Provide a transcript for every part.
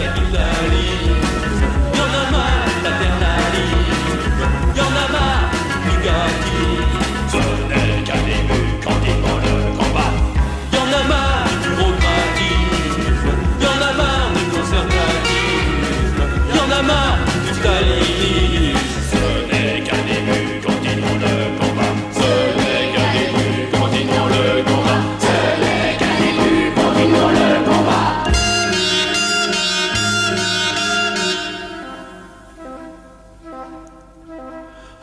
capitalisme, y'en a marre du paternalisme, y'en a marre du négatif. Ce n'est qu'un début quand il prend le combat. Y'en a marre du bureaucratisme, y'en a marre du conservatisme, y'en a marre du stalinisme. Ce n'est qu'un début quand il prend le combat. Ce n'est qu'un début quand il prend le combat. Ce n'est qu'un début quand il prend le combat.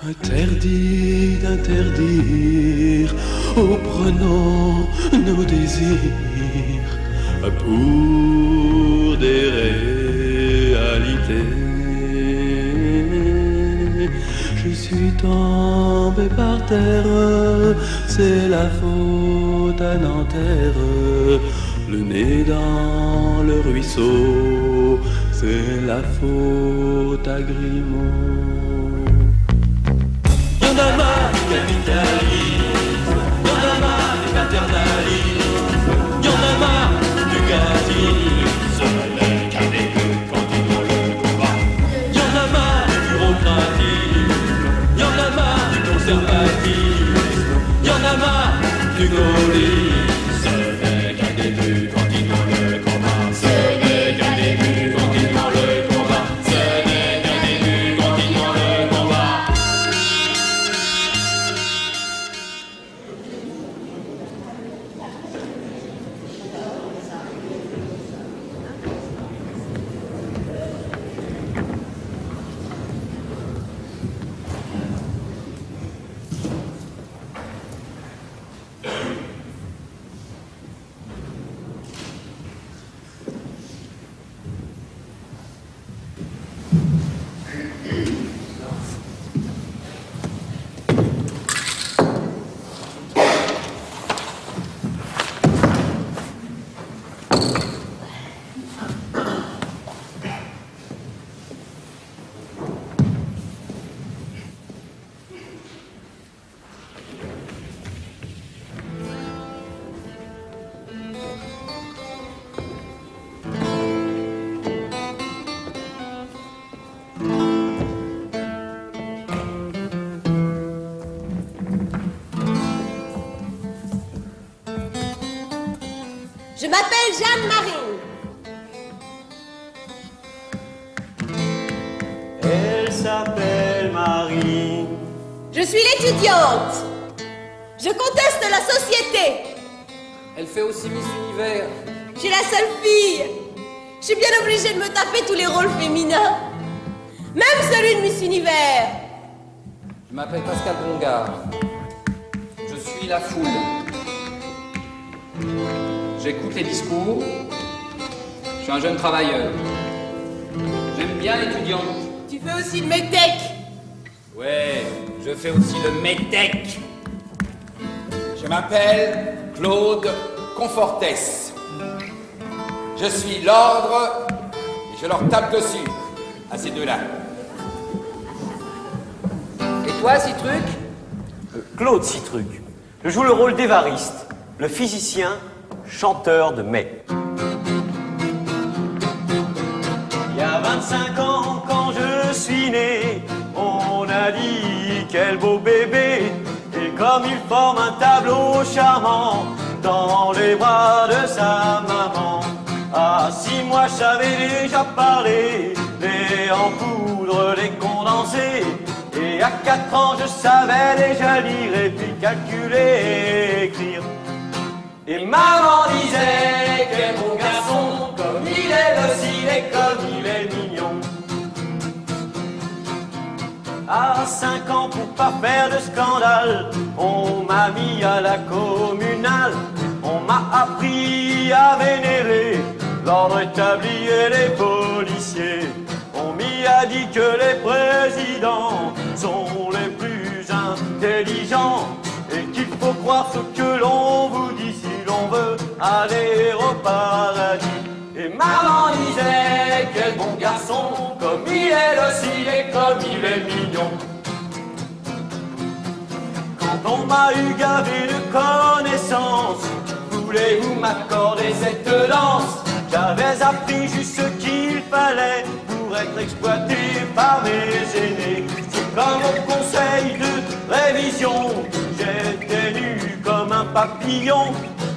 Interdit d'interdire, oh prenons nos désirs pour des réalités. Je suis tombé par terre, c'est la faute à Nanterre. Le nez dans le ruisseau, c'est la faute à Grimaud. Y'en a marre du capitalisme, y'en a marre du paternalisme, y'en a marre du négatif. Ce n'est qu'un début quand ils font le combat. Y'en a marre du bureaucratisme, y'en a marre du conservatisme, y'en a marre du gaullisme. Ce n'est qu'un début quand ils font le combat. Ce n'est qu'un début quand ils font le combat. Ce n'est qu'un début quand ils font le combat. Je m'appelle Jeanne-Marie. Elle s'appelle Marie. Je suis l'étudiante. Je conteste la société. Elle fait aussi Miss Univers. Je suis la seule fille. Je suis bien obligée de me taper tous les rôles féminins. Même celui de Miss Univers. Je m'appelle Pascal Bongard. Je suis la foule. J'écoute les discours. Je suis un jeune travailleur. J'aime bien l'étudiante. Tu fais aussi le métèque. Ouais, je fais aussi le métèque. Je m'appelle Claude Confortès. Je suis l'ordre et je leur tape dessus, à ces deux-là. Et toi, Citruc? Claude Citruc. Je joue le rôle d'Évariste, le physicien chanteur de mai. Il y a 25 ans, quand je suis né, on a dit quel beau bébé. Et comme il forme un tableau charmant dans les bras de sa maman. À 6 mois, je savais déjà parler, les en poudre, les condensés. Et à 4 ans, je savais déjà lire et puis calculer et écrire. Et maman disait, quel bon garçon, comme il est docile et comme il est mignon. À 5 ans, pour pas faire de scandale, on m'a mis à la communale. On m'a appris à vénérer l'ordre établi et les policiers. On m'y a dit que les présidents sont les plus intelligents et qu'il faut croire ce que l'on vous dit si l'on veut aller au paradis. Et maman disait, quel bon garçon, comme il est docile et comme il est mignon. Quand on m'a eu gavé de connaissances, voulez-vous m'accorder cette danse? J'avais appris juste ce qu'il fallait exploité par mes aînés. C'est comme au conseil de révision, j'étais nu comme un papillon.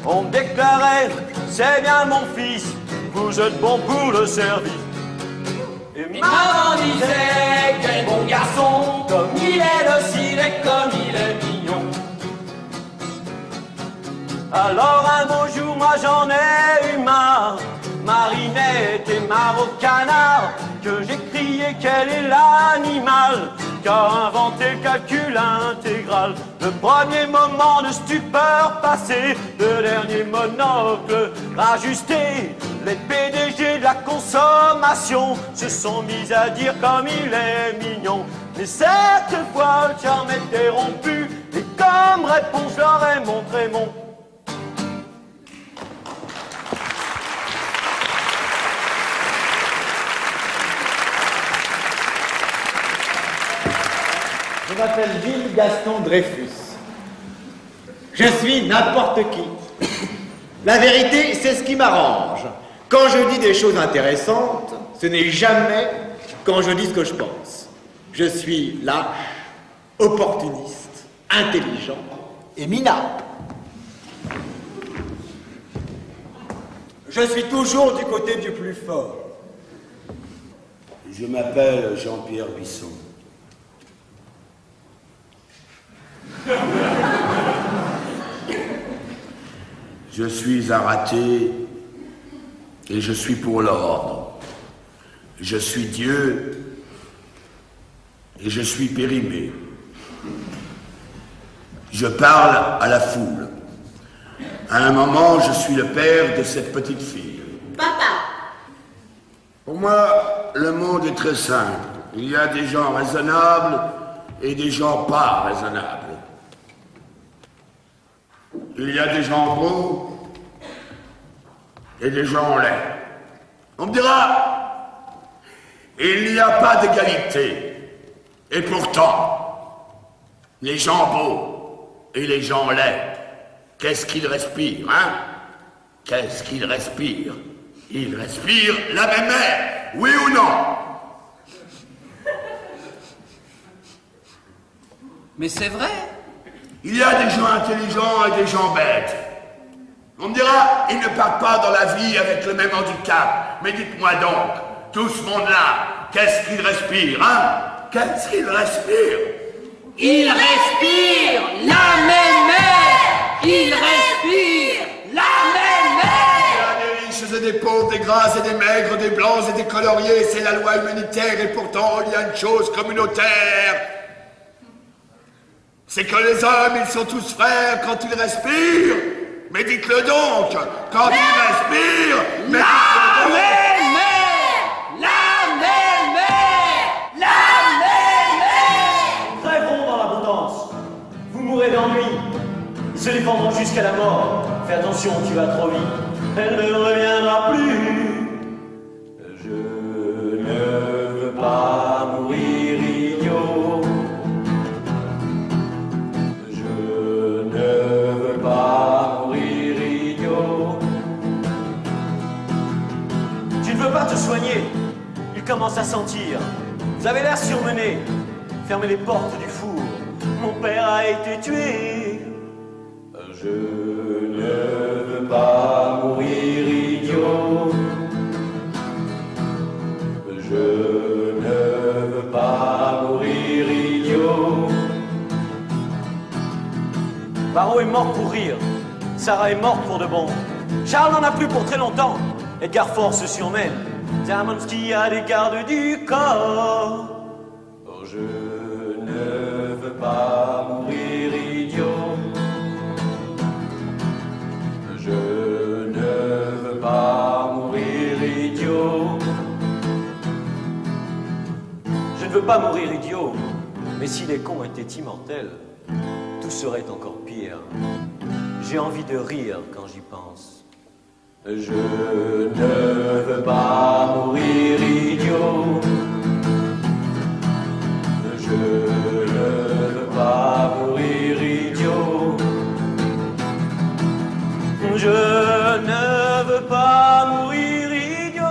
On me déclarait, c'est bien mon fils, vous êtes bon pour le service. Et maman disait, quel bon garçon, comme il est docile et comme il est mignon. Alors un beau jour, moi j'en ai eu marre, Marinette et marre au canard, que j'ai crié quel est l'animal qui a inventé le calcul intégral. Le premier moment de stupeur passé, le dernier monocle rajusté. Les PDG de la consommation se sont mis à dire comme il est mignon. Mais cette fois le charme était rompu, et comme réponse je leur ai montré mon. Je m'appelle Gilles Gaston Dreyfus. Je suis n'importe qui. La vérité, c'est ce qui m'arrange. Quand je dis des choses intéressantes, ce n'est jamais quand je dis ce que je pense. Je suis lâche, opportuniste, intelligent et minable. Je suis toujours du côté du plus fort. Je m'appelle Jean-Pierre Bisson. Je suis un raté et je suis pour l'ordre. Je suis Dieu et je suis périmé. Je parle à la foule. À un moment, je suis le père de cette petite fille. Papa. Pour moi, le monde est très simple. Il y a des gens raisonnables et des gens pas raisonnables. Il y a des gens beaux et des gens laids. On me dira, il n'y a pas d'égalité. Et pourtant, les gens beaux et les gens laids, qu'est-ce qu'ils respirent, hein? Qu'est-ce qu'ils respirent? Ils respirent la même air, oui ou non? Mais c'est vrai. Il y a des gens intelligents et des gens bêtes. On me dira, ils ne partent pas dans la vie avec le même handicap. Mais dites-moi donc, tout ce monde-là, qu'est-ce qu'ils respirent, hein? Qu'est-ce qu'ils respirent? Ils respirent la même air. Ils respirent la même air. Il y a des riches et des pauvres, des grasses et des maigres, des blancs et des coloriés. C'est la loi humanitaire et pourtant il y a une chose communautaire. C'est que les hommes, ils sont tous frères quand ils respirent. Mais dites-le donc, quand ils respirent, mais dites-le donc. La même air. La même air. Crèveront dans l'abondance, vous mourrez d'ennui, ils se défendront jusqu'à la mort. Fais attention, tu vas trop vite, elle ne reviendra plus. Je ne veux pas mourir idiot. Je ne veux pas mourir idiot. Tu ne veux pas te soigner, il commence à sentir. Vous avez l'air surmené. Fermez les portes du four. Mon père a été tué. Je ne veux pas mourir idiot. Je ne veux pas mourir idiot. Barreau est mort pour rire. Sarah est morte pour de bon. Charles n'en a plus pour très longtemps. Edgar Faure se surmène. Zamonski a les gardes du corps. Je ne veux pas mourir idiot. Je ne veux pas mourir idiot. Je ne veux pas mourir idiot. Mais si les cons étaient immortels, tout serait encore pire. J'ai envie de rire quand j'y pense. Je ne veux pas mourir idiot. Je ne veux pas mourir idiot. Je ne veux pas mourir idiot.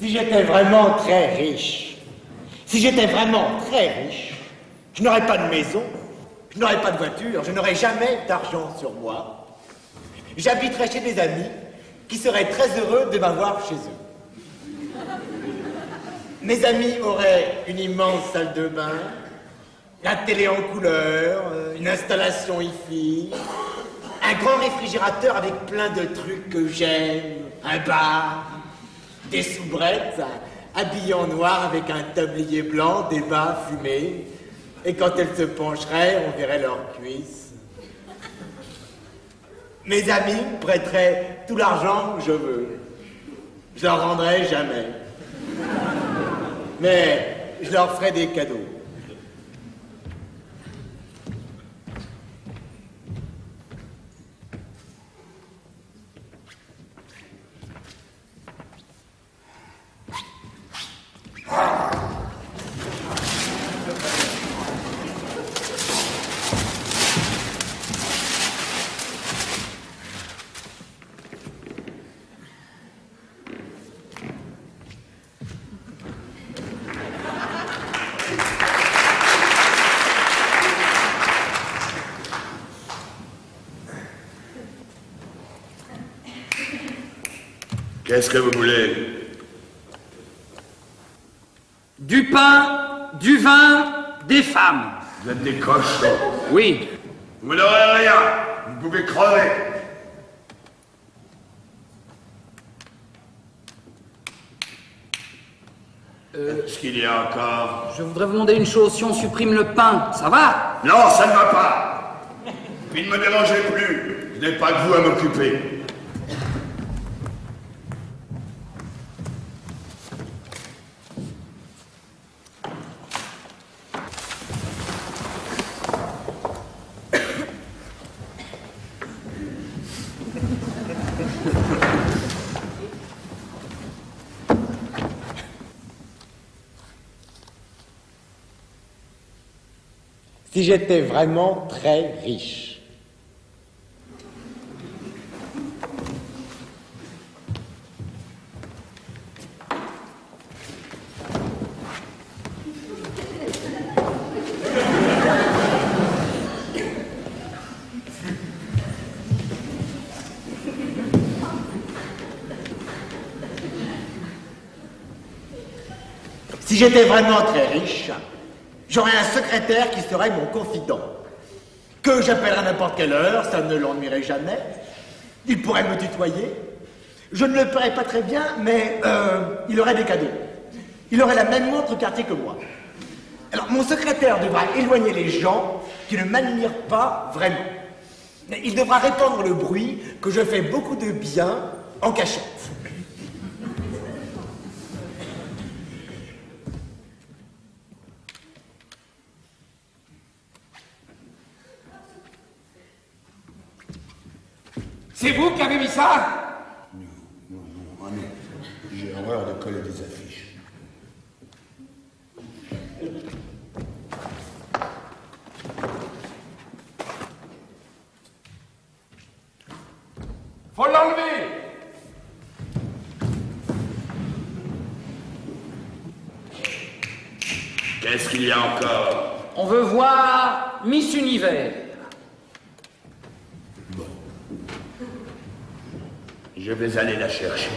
Si j'étais vraiment très riche, je n'aurais pas de maison, je n'aurais pas de voiture, je n'aurais jamais d'argent sur moi. J'habiterais chez des amis qui seraient très heureux de m'avoir chez eux. Mes amis auraient une immense salle de bain, la télé en couleur, une installation hi-fi, un grand réfrigérateur avec plein de trucs que j'aime, un bar, des soubrettes habillées en noir avec un tablier blanc, des bas fumés, et quand elles se pencheraient, on verrait leurs cuisses. Mes amis prêteraient tout l'argent que je veux. Je leur rendrai jamais. Mais je leur ferai des cadeaux. Qu'est-ce que vous voulez? Du pain, du vin, des femmes. Vous êtes des cochons. Oui. Vous n'aurez rien. Vous pouvez crever. Qu'est-ce qu'il y a encore? Je voudrais vous demander une chose, si on supprime le pain, ça va? Non, ça ne va pas. Puis ne me dérangez plus. Je n'ai pas que vous à m'occuper. Si j'étais vraiment très riche. Si j'étais vraiment très riche, j'aurais un secrétaire qui serait mon confident, que j'appellerais à n'importe quelle heure, ça ne l'ennuierait jamais. Il pourrait me tutoyer. Je ne le paierais pas très bien, mais il aurait des cadeaux. Il aurait la même montre au quartier que moi. Alors, mon secrétaire devra éloigner les gens qui ne m'admirent pas vraiment. Il devra répandre le bruit que je fais beaucoup de bien en cachette. C'est vous qui avez mis ça? Non, ah non. J'ai horreur de coller des affiches. Faut l'enlever! Qu'est-ce qu'il y a encore? On veut voir Miss Univers. Bon. Je vais aller la chercher.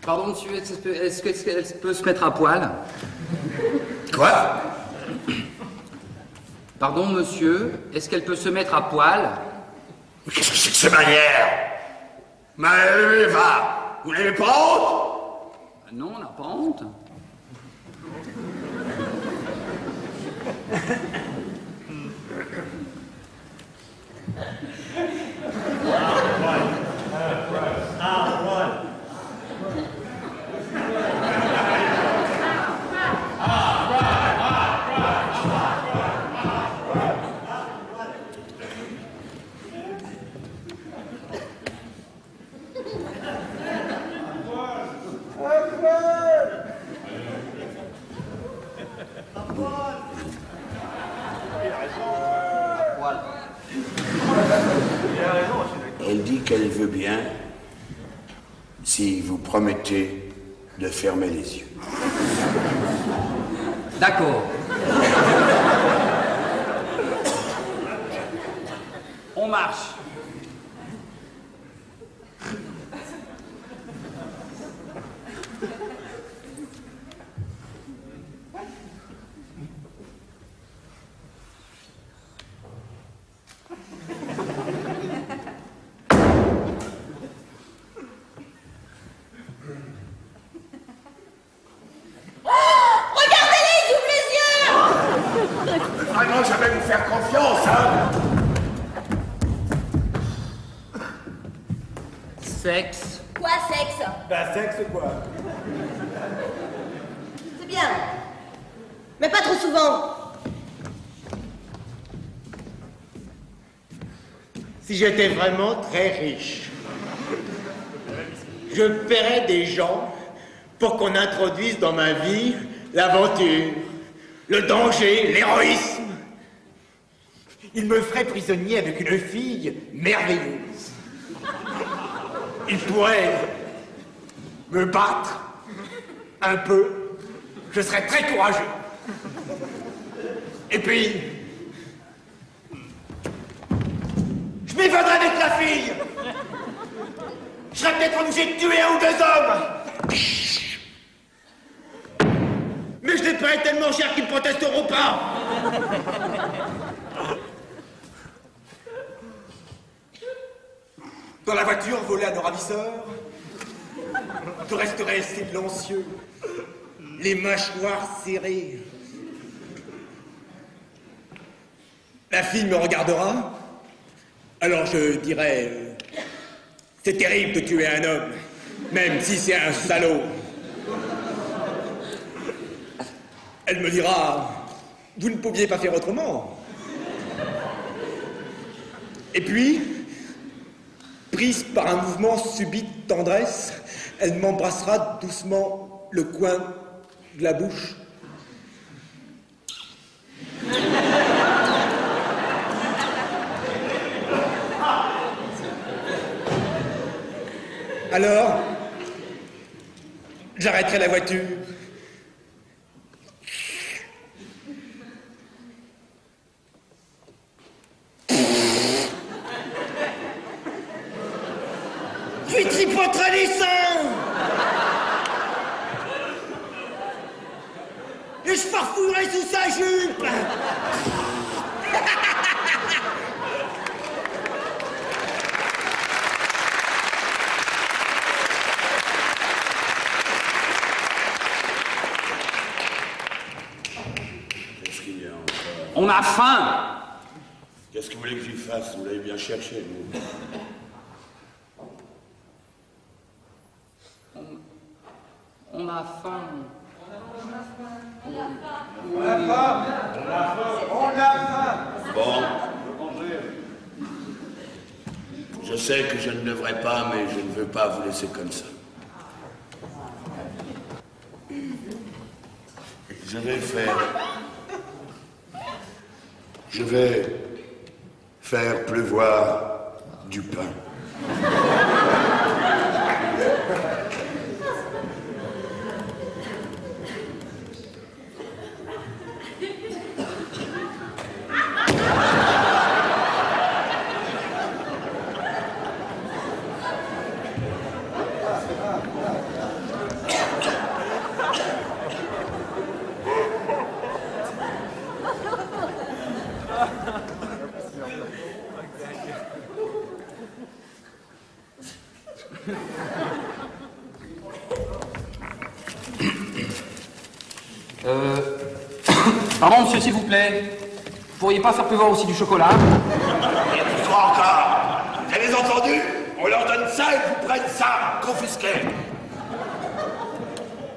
Pardon, monsieur, est-ce qu'elle peut se mettre à poil? Quoi? Pardon, monsieur, est-ce qu'elle peut se mettre à poil? Qu'est-ce que c'est que ces manières? Mais va! Vous n'avez pas honte? Non, on n'a pas honte. Elle dit qu'elle veut bien si vous promettez de fermer les yeux. D'accord. On marche. Vraiment, je vais vous faire confiance, hein. Sexe. Quoi, sexe? Ben, sexe quoi? C'est bien. Mais pas trop souvent. Si j'étais vraiment très riche, je paierais des gens pour qu'on introduise dans ma vie l'aventure, le danger, l'héroïsme. Il me ferait prisonnier avec une fille merveilleuse. Il pourrait me battre un peu. Je serais très courageux. Et puis, je m'évaderais avec la fille. Je serais peut-être obligé de tuer un ou deux hommes. Mais je les paierais tellement cher qu'ils ne protesteront pas. Dans la voiture, voler à nos ravisseurs, je resterai silencieux, les mâchoires serrées. La fille me regardera, alors je dirai c'est terrible de tuer un homme, même si c'est un salaud. Elle me dira vous ne pouviez pas faire autrement. Et puis, prise par un mouvement subit de tendresse, elle m'embrassera doucement le coin de la bouche. Alors, j'arrêterai la voiture. Je lui tripoterai les seins. Et je farfouillerai sous sa jupe. Qu'est-ce qu'il y a encore? On a faim. Qu'est-ce que vous voulez que j'y fasse? Vous l'avez bien cherché, vous. On a faim. Bon. Je sais que je ne devrais pas, mais je ne veux pas vous laisser comme ça. Je vais faire pleuvoir du pain. Pardon, monsieur, s'il vous plaît. Vous pourriez pas faire pleuvoir aussi du chocolat? Et toi encore. Vous avez entendu? On leur donne ça et vous prennent ça, confisqué.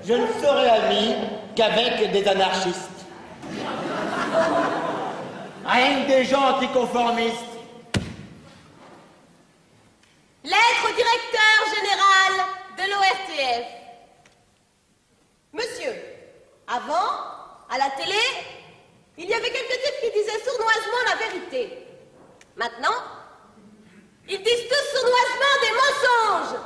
Je ne serai ami qu'avec des anarchistes. Rien que des gens anticonformistes. Lettre au directeur général de l'ORTF. Monsieur, avant, À la télé, il y avait quelques types qui disaient sournoisement la vérité. Maintenant, ils disent tous sournoisement des mensonges.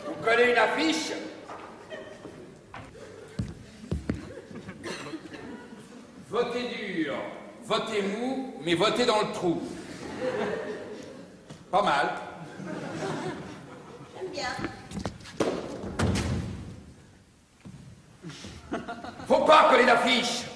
Vous collez une affiche? Votez dur, votez mou, mais votez dans le trou. Pas mal. J'aime bien. Faut pas coller d'affiche.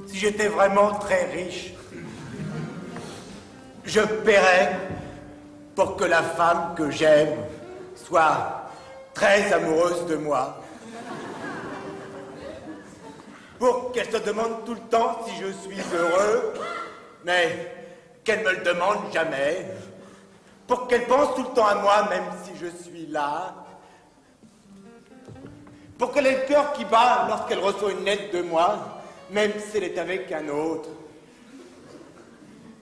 Si j'étais vraiment très riche, je paierais pour que la femme que j'aime soit très amoureuse de moi. Pour qu'elle se demande tout le temps si je suis heureux, mais qu'elle me le demande jamais. Pour qu'elle pense tout le temps à moi, même si je suis là. Pour qu'elle ait le cœur qui bat lorsqu'elle reçoit une lettre de moi, même si elle est avec un autre.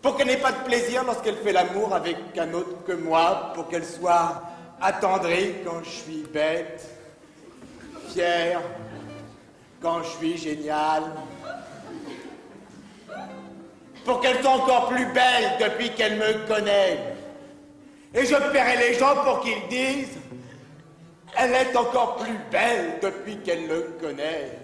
Pour qu'elle n'ait pas de plaisir lorsqu'elle fait l'amour avec un autre que moi, pour qu'elle soit attendrie quand je suis bête, fière, quand je suis génial. Pour qu'elle soit encore plus belle depuis qu'elle me connaît. Et je paierai les gens pour qu'ils disent « Elle est encore plus belle depuis qu'elle le connaît ».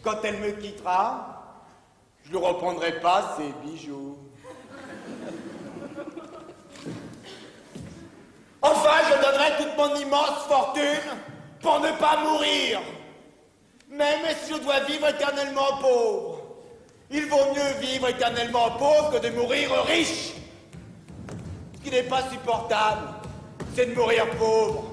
Quand elle me quittera, je ne reprendrai pas ses bijoux. Enfin, je donnerai toute mon immense fortune pour ne pas mourir. Même si je dois vivre éternellement pauvre. Il vaut mieux vivre éternellement pauvre que de mourir riche. Ce qui n'est pas supportable, c'est de mourir pauvre.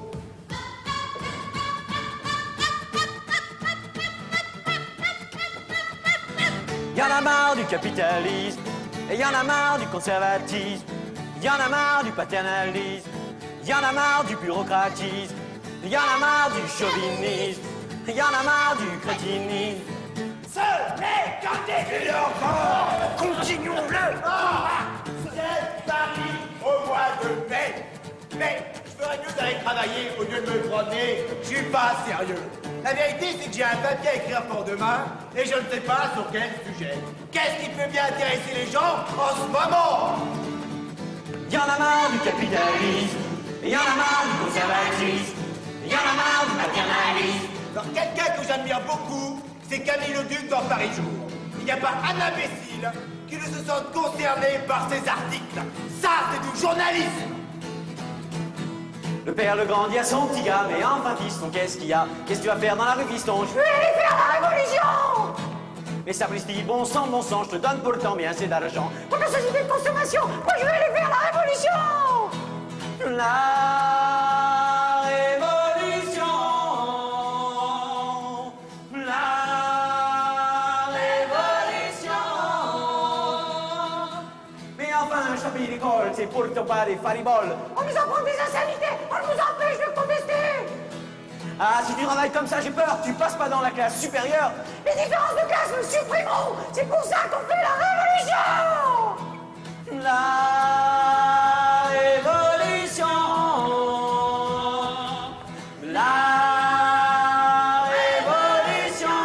Y en a marre du capitalisme, et y en a marre du conservatisme, y en a marre du paternalisme, y en a marre du bureaucratisme, y en a marre du chauvinisme, y en a marre du crétinisme. Ce n'est qu'un début encore. Continuons-le. C'est Paris au mois de mai. Mais je ferais mieux d'aller travailler au lieu de me promener. Je suis pas sérieux. La vérité, c'est que j'ai un papier à écrire pour demain et je ne sais pas sur quel sujet. Qu'est-ce qui peut bien intéresser les gens en ce moment? Y en a marre du capitalisme, y en a marre du conservatisme, y en a marre du paternalisme. Alors, quelqu'un que j'admire beaucoup, c'est Camille Leduc dans Paris Jour. Il n'y a pas un imbécile qui ne se sente concerné par ses articles. Ça, c'est du journalisme. Le père Legrand dit à son petit gars, mais enfin fiston, qu'est-ce qu'il y a? Qu'est-ce que tu vas faire dans la rue, fiston? Je vais aller faire la révolution! Mais sapristi, bon sang, je te donne pour le temps, bien assez d'argent. Pour la société de consommation, moi je vais aller faire la révolution! La révolution! La révolution! Mais enfin, chapitre d'école, c'est pourtant pas des fariboles. On nous apprend des insanités, on nous empêche de contester! Ah, si tu travailles comme ça, j'ai peur, tu passes pas dans la classe supérieure. Les différences de classe nous supprimeront. C'est pour ça qu'on fait la révolution. La révolution. La révolution.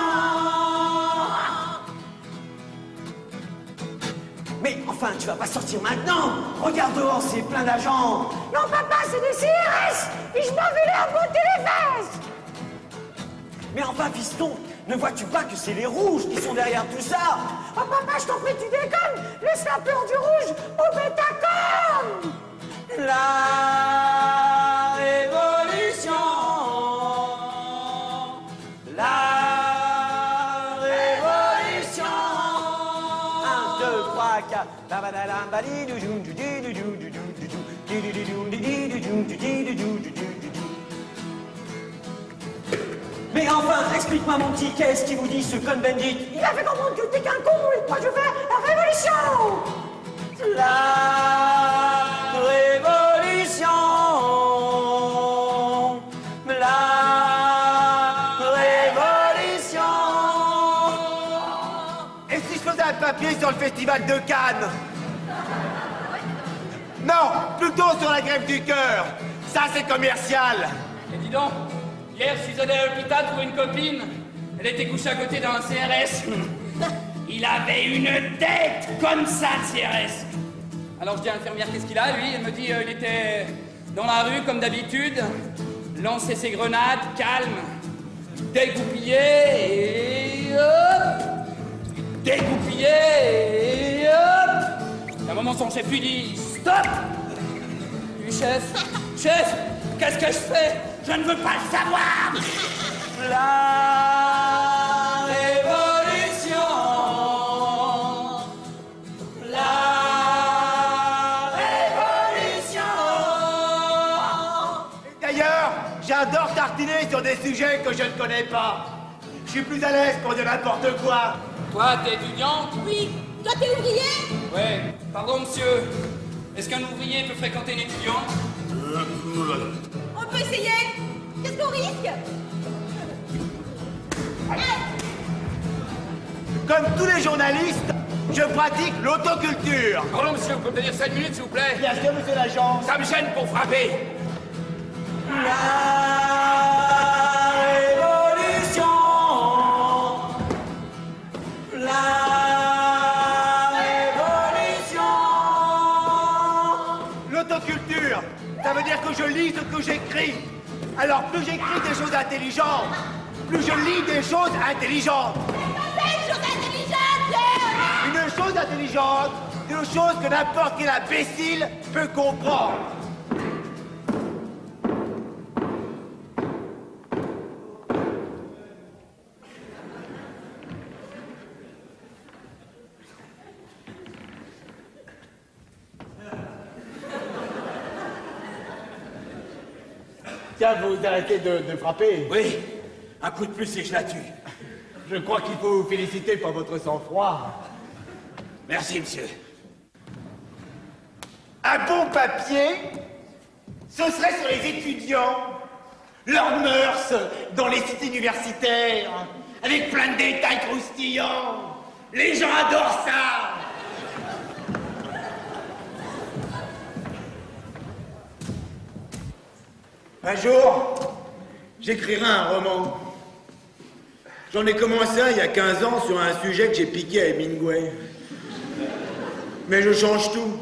Mais enfin, tu vas pas sortir maintenant. Regarde dehors, c'est plein d'agents. Non, papa, c'est des CRS. Et je m'en vais leur botter les fesses. Mais enfin, fiston, ne vois-tu pas que c'est les rouges qui sont derrière tout ça? Oh papa, je t'en prie, tu déconnes. Laisse la peur du rouge au Betacom. La révolution. La Chewbacca. Mais enfin, explique-moi mon petit, qu'est-ce qui vous dit ce Cohn-Bendit? Il a fait comprendre que t'es qu'un con et que moi je fais la révolution. La révolution. La révolution. Et si je faisais un papier sur le festival de Cannes? Non, plutôt sur la grève du cœur. Ça, c'est commercial. Et dis donc, hier je suis allé à l'hôpital pour une copine. Elle était couchée à côté d'un CRS. Il avait une tête comme ça, le CRS. Alors je dis à l'infirmière, qu'est-ce qu'il a, lui? Elle me dit, il était dans la rue, comme d'habitude, lançait ses grenades, calme, dégoupillé, et hop, dégoupillé, et hop. À un moment, son chef lui dit, stop. Du chef, qu'est-ce que je fais? Je ne veux pas le savoir. La révolution. La révolution. D'ailleurs, j'adore tartiner sur des sujets que je ne connais pas. Je suis plus à l'aise pour de n'importe quoi. Toi, t'es étudiante? Oui. Toi, t'es ouvrier? Ouais. Pardon, monsieur. Est-ce qu'un ouvrier peut fréquenter une étudiante? On peut essayer. Qu'est-ce qu'on risque? Comme tous les journalistes, je pratique l'autoculture. Pardon, monsieur, vous pouvez me tenir 5 minutes, s'il vous plaît? Bien sûr, monsieur l'agent. Ça me gêne pour frapper. La révolution. La révolution. L'autoculture, ça veut dire que je lis ce que j'écris. Alors, plus j'écris des choses intelligentes, plus je lis des choses intelligentes. Une chose intelligente, c'est une chose que n'importe quel imbécile peut comprendre. Tiens, vous arrêtez de frapper. Oui, un coup de plus et je la tue. Je crois qu'il faut vous féliciter pour votre sang-froid. Merci, monsieur. Un bon papier, ce serait sur les étudiants, leurs mœurs dans les sites universitaires, avec plein de détails croustillants. Les gens adorent ça. Un jour, j'écrirai un roman. J'en ai commencé un il y a 15 ans sur un sujet que j'ai piqué à Hemingway. Mais je change tout.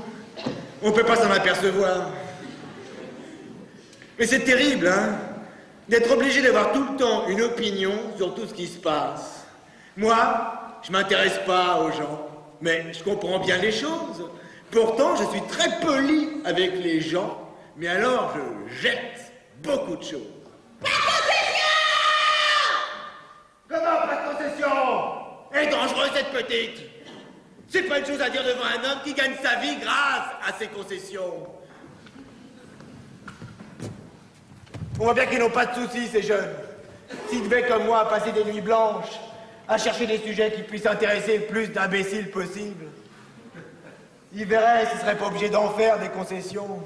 On peut pas s'en apercevoir. Mais c'est terrible, hein, d'être obligé d'avoir tout le temps une opinion sur tout ce qui se passe. Moi, je m'intéresse pas aux gens, mais je comprends bien les choses. Pourtant, je suis très poli avec les gens, mais alors je jette beaucoup de choses. Comment pas de concession? Elle est dangereuse cette petite. C'est pas une chose à dire devant un homme qui gagne sa vie grâce à ses concessions. On voit bien qu'ils n'ont pas de soucis, ces jeunes. S'ils devaient, comme moi, passer des nuits blanches à chercher des sujets qui puissent intéresser le plus d'imbéciles possible, ils verraient s'ils seraient pas obligés d'en faire des concessions.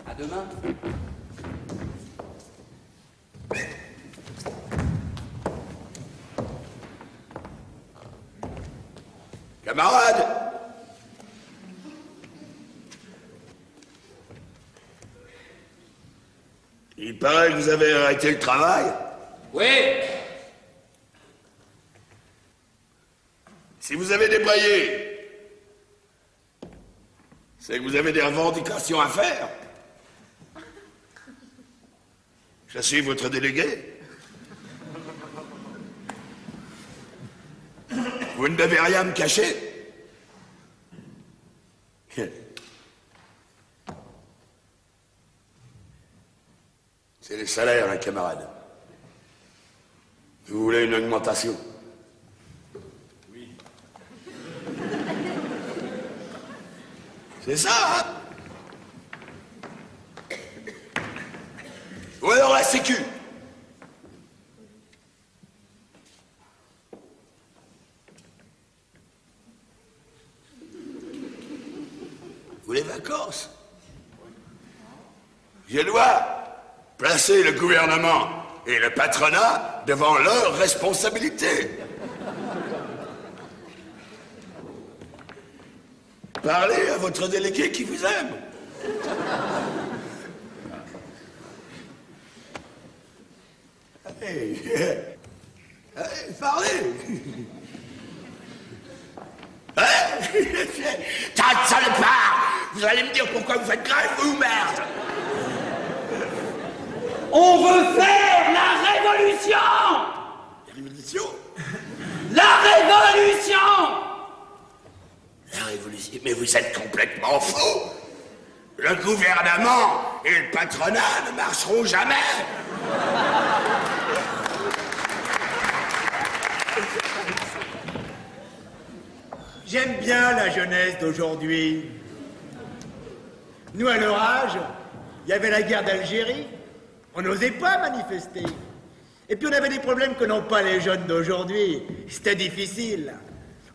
À demain. Camarades, il paraît que vous avez arrêté le travail. Oui. Si vous avez débraillé, c'est que vous avez des revendications à faire. Je suis votre délégué. Vous ne devez rien me cacher. C'est les salaires, hein, camarade. Vous voulez une augmentation? Oui. C'est ça, hein? Ou alors la sécu. Vous les vacances? Je dois placer le gouvernement et le patronat devant leurs responsabilités. Parlez à votre délégué qui vous aime. Allez, allez, parlez. Tas de salopards! Vous allez me dire pourquoi vous faites grève, vous, merde! On veut faire la révolution! La révolution? La révolution! La révolution? Mais vous êtes complètement fous! Le gouvernement et le patronat ne marcheront jamais! J'aime bien la jeunesse d'aujourd'hui. Nous, à leur âge, il y avait la guerre d'Algérie. On n'osait pas manifester. Et puis on avait des problèmes que n'ont pas les jeunes d'aujourd'hui. C'était difficile.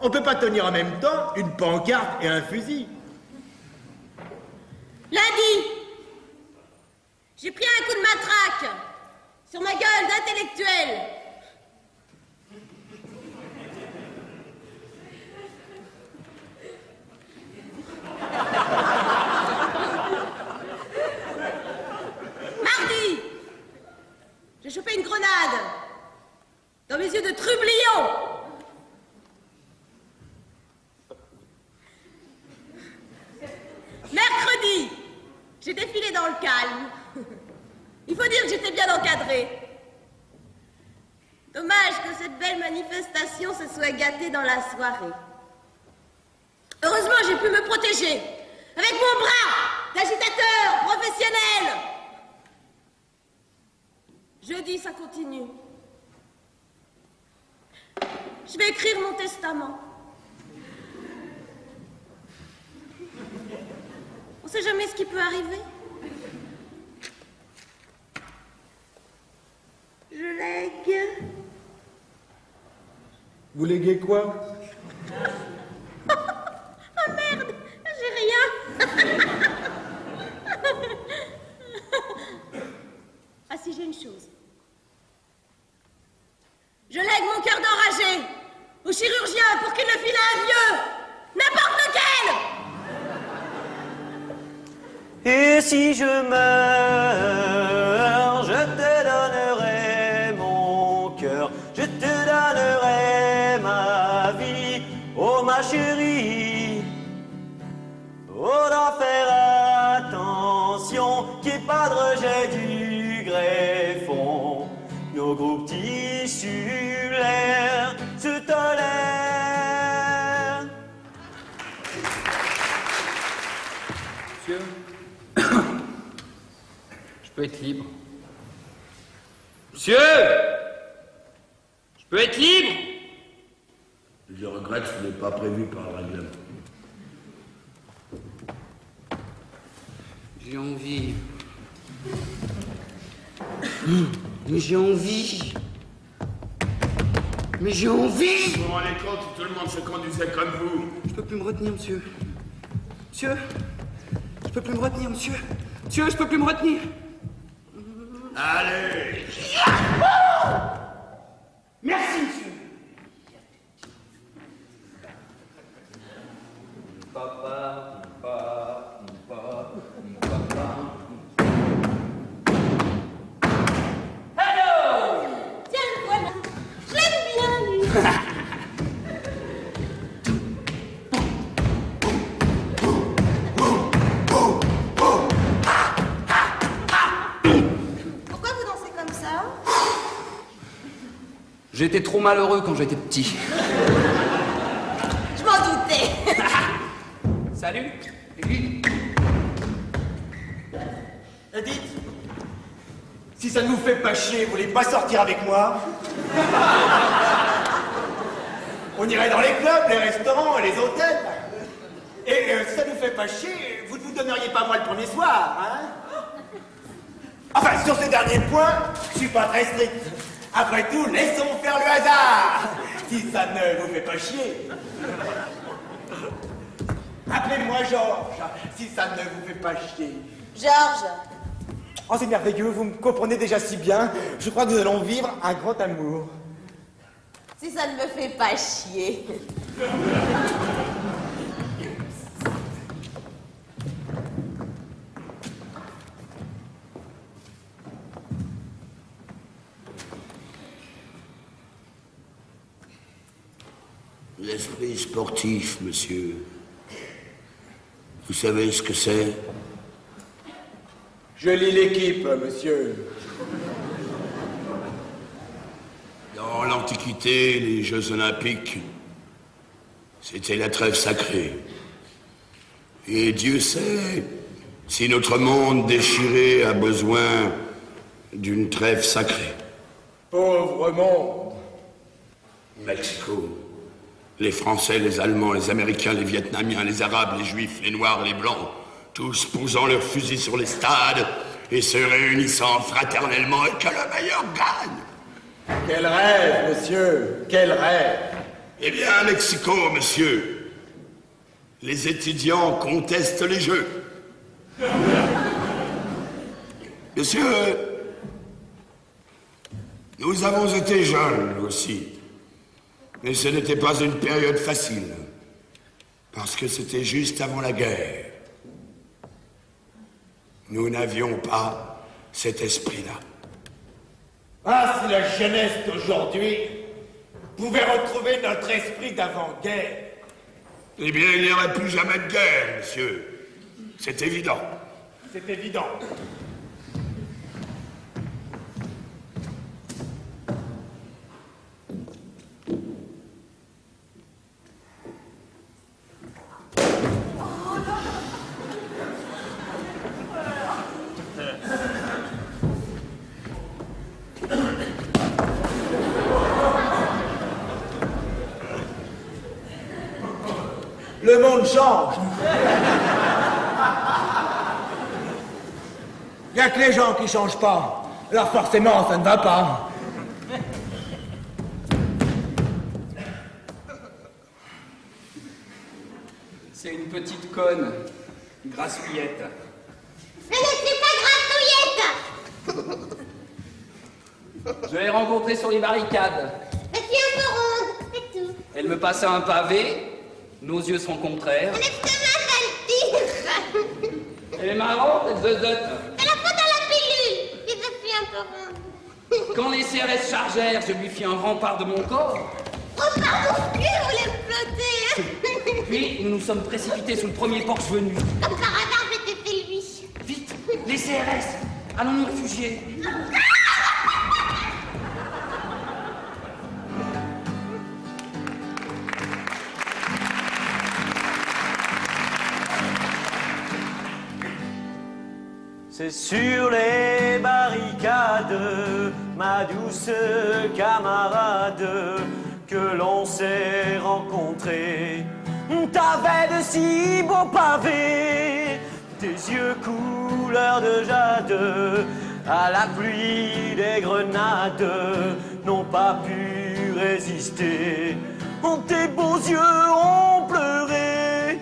On ne peut pas tenir en même temps une pancarte et un fusil. Lundi, j'ai pris un coup de matraque sur ma gueule d'intellectuel. Mardi, j'ai chopé une grenade dans mes yeux de trublion. Mercredi, j'ai défilé dans le calme. Il faut dire que j'étais bien encadrée. Dommage que cette belle manifestation se soit gâtée dans la soirée. Heureusement, j'ai pu me protéger avec mon bras d'agitateur professionnel. Jeudi, ça continue. Je vais écrire mon testament. On sait jamais ce qui peut arriver. Je lègue. Vous léguez quoi? Oh merde, j'ai rien. Ah si, j'ai une chose. Je lègue mon cœur d'enragé au chirurgien pour qu'il le file à un vieux, n'importe lequel. Et si je meurs, je te donnerai mon cœur, je te donnerai ma vie, oh ma chérie. Oh, d'en faire attention, qu'il n'y ait pas de rejet du greffon. Nos groupes tissulaires se tolèrent. Monsieur, je peux être libre. Monsieur, je peux être libre. Je regrette, ce n'est pas prévu par le règlement. J'ai envie. Mais j'ai envie. Mais j'ai envie. Vous vous rendez compte que tout le monde se conduisait comme vous? Je peux plus me retenir, monsieur. Monsieur, je peux plus me retenir, monsieur. Monsieur, je peux plus me retenir. Allez! Merci, monsieur. Papa, papa, papa, Hello! Tiens, le voilà. Je l'aime bien, lui. Pourquoi vous dansez comme ça? J'étais trop malheureux quand j'étais petit. Je m'en doutais. Salut. Edith, Si ça ne vous fait pas chier, vous voulez pas sortir avec moi? On irait dans les clubs, les restaurants et les hôtels. Et si ça ne vous fait pas chier, vous ne vous donneriez pas moi le premier soir, hein? Enfin, sur ces derniers points, je suis pas très strict. Après tout, laissons faire le hasard. Si ça ne vous fait pas chier. Appelez-moi Georges, si ça ne vous fait pas chier. Georges. Oh, c'est merveilleux, vous me comprenez déjà si bien. Je crois que nous allons vivre un grand amour. Si ça ne me fait pas chier. L'esprit sportif, monsieur. Vous savez ce que c'est? Je lis l'équipe, monsieur. Dans l'Antiquité, les Jeux Olympiques, c'était la trêve sacrée. Et Dieu sait si notre monde déchiré a besoin d'une trêve sacrée. Pauvre monde. Mexico. Les Français, les Allemands, les Américains, les Vietnamiens, les Arabes, les Juifs, les Noirs, les Blancs, tous posant leurs fusils sur les stades et se réunissant fraternellement et que le meilleur gagne. Quel rêve, monsieur, quel rêve. Eh bien, à Mexico, monsieur, les étudiants contestent les Jeux. Monsieur, nous avons été jeunes aussi. Mais ce n'était pas une période facile, parce que c'était juste avant la guerre. Nous n'avions pas cet esprit-là. Ah, si la jeunesse d'aujourd'hui pouvait retrouver notre esprit d'avant-guerre. Eh bien, il n'y aurait plus jamais de guerre, monsieur. C'est évident. C'est évident. Le monde change. Il n'y a que les gens qui ne changent pas. Alors forcément, ça ne va pas. C'est une petite conne, grassouillette. Mais ne suis pas grassouillette. Je l'ai rencontrée sur les barricades. Je suis un peu ronde, c'est tout. Elle me passait un pavé, nos yeux se rencontrèrent. Mon estomac, ça le tire. Elle est marrante, cette zeuzotte. C'est la faute à la pilule. Si je suis un peu ronde. Quand les CRS chargèrent, je lui fis un rempart de mon corps. Oh, pardon, je voulais me flotter. Puis, nous nous sommes précipités sous le premier porche venu. Comme par hasard, c'était lui. Vite, les CRS, allons nous réfugier. C'est sur les barricades, ma douce camarade, que l'on s'est rencontrés. T'avais de si beaux pavés, tes yeux couleur de jade, à la pluie des grenades, n'ont pas pu résister. Tes beaux yeux ont pleuré.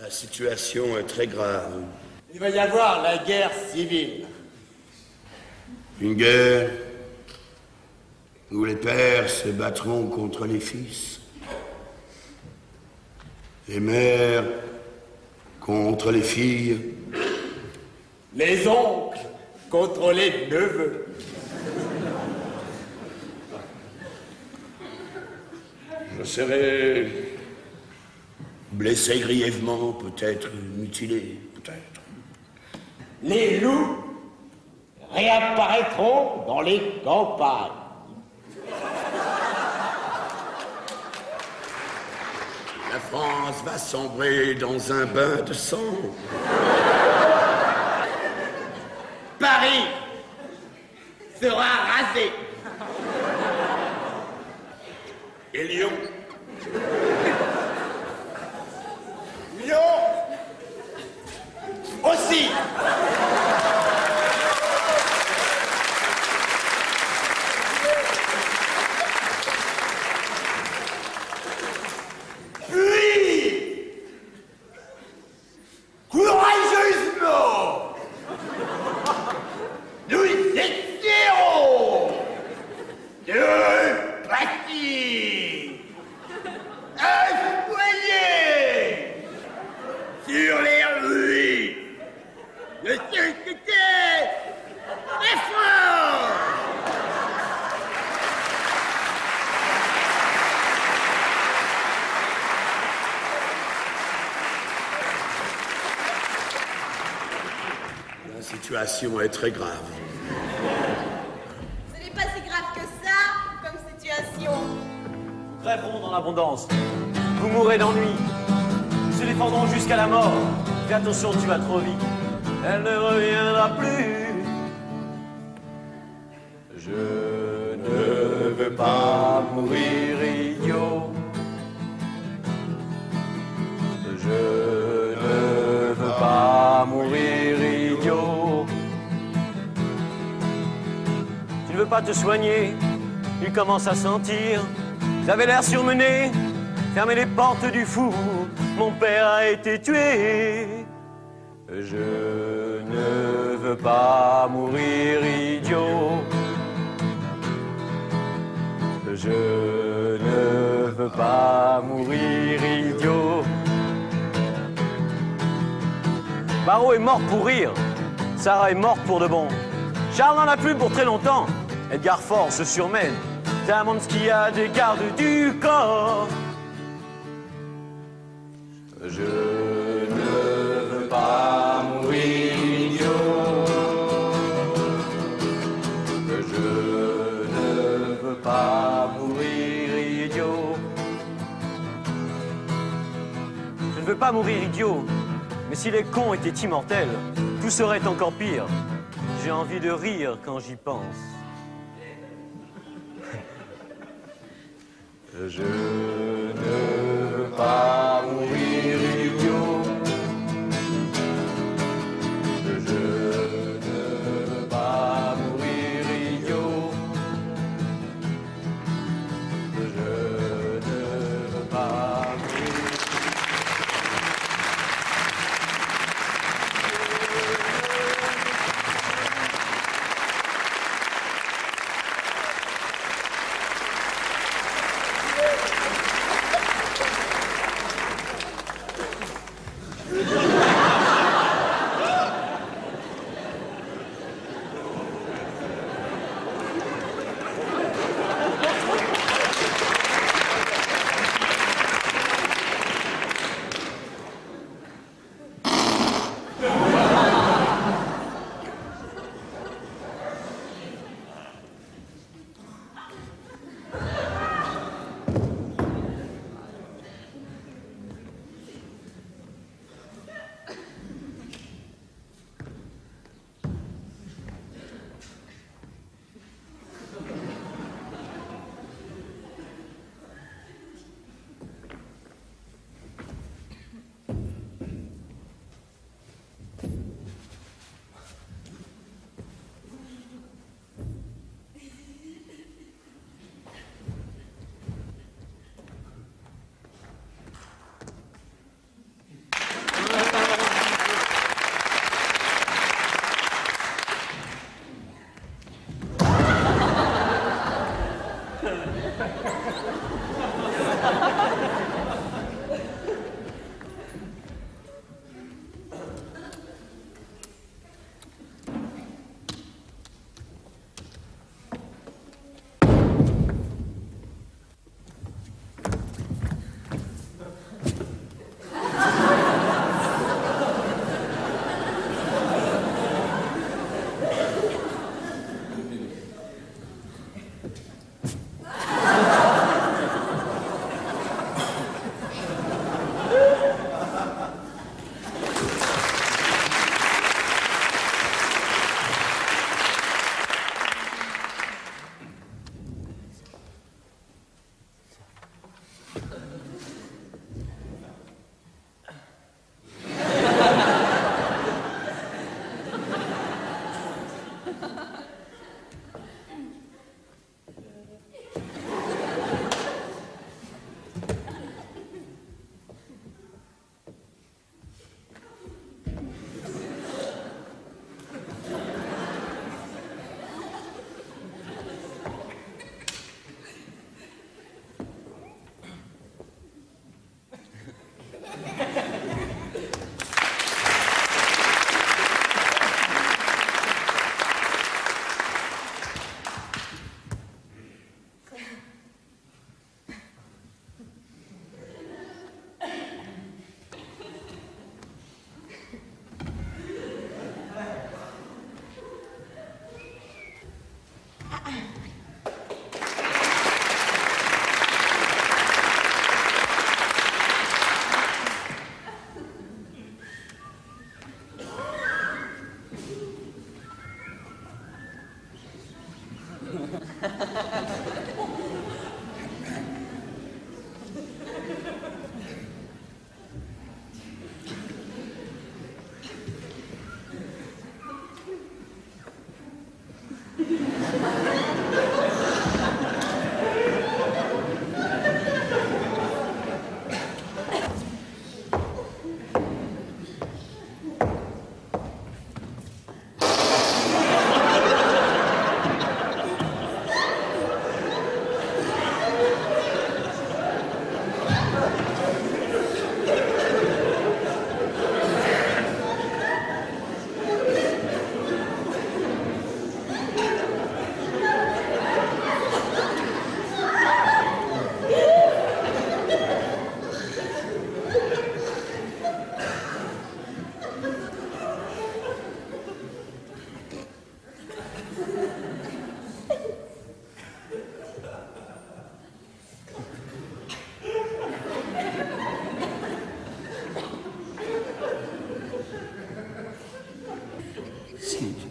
La situation est très grave. Il va y avoir la guerre civile. Une guerre où les pères se battront contre les fils, les mères contre les filles, Les oncles contre les neveux. je serai blessé grièvement, peut-être mutilé, peut-être. Les loups réapparaîtront dans les campagnes. La France va sombrer dans un bain de sang. Paris sera rasé. Et Lyon? Lyon aussi. Puis, courageusement, nous essayerons de bâtir un foyer sur les rues de ce qui était très fort. La situation est très grave. Ce n'est pas si grave que ça, comme situation. Rêveront dans l'abondance. Vous mourrez d'ennui. Se défendront jusqu'à la mort. Fais attention, tu vas trop vite. Elle ne reviendra plus. Je ne veux pas mourir idiot. Je ne veux pas mourir idiot. Tu ne veux pas te soigner. Tu commences à sentir. J'avais l'air surmené. Fermez les portes du four. Mon père a été tué. Je ne veux pas mourir idiot. Je ne veux pas mourir idiot. Barreau est mort pour rire. Sarah est morte pour de bon. Charles n'en a plus pour très longtemps. Edgar Faure se surmène. Tamanski a des gardes du corps. Je ne veux pas mourir idiot. Je ne veux pas mourir idiot. Je ne veux pas mourir idiot. Mais si les cons étaient immortels, tout serait encore pire. J'ai envie de rire quand j'y pense. Je ne veux pas mourir idiot. Je ne veux pas mourir idiot. Je ne veux pas mourir.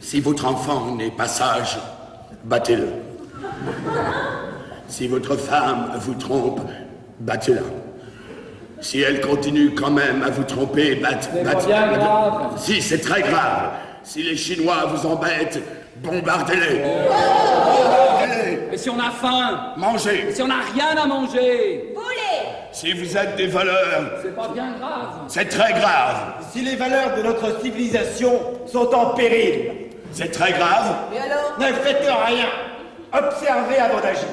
Si votre enfant n'est pas sage, battez-le. Si votre femme vous trompe, battez-la. Si elle continue quand même à vous tromper, bien grave. Si, c'est très grave. Si les Chinois vous embêtent, bombardez-les. Mais si on a faim, Mangez. mais si on n'a rien à manger, Voulez. Si vous êtes des voleurs, c'est pas bien grave. c'est très grave. Si les valeurs de notre civilisation sont en péril, C'est très grave. Et alors? ne faites rien. Observez avant d'agir.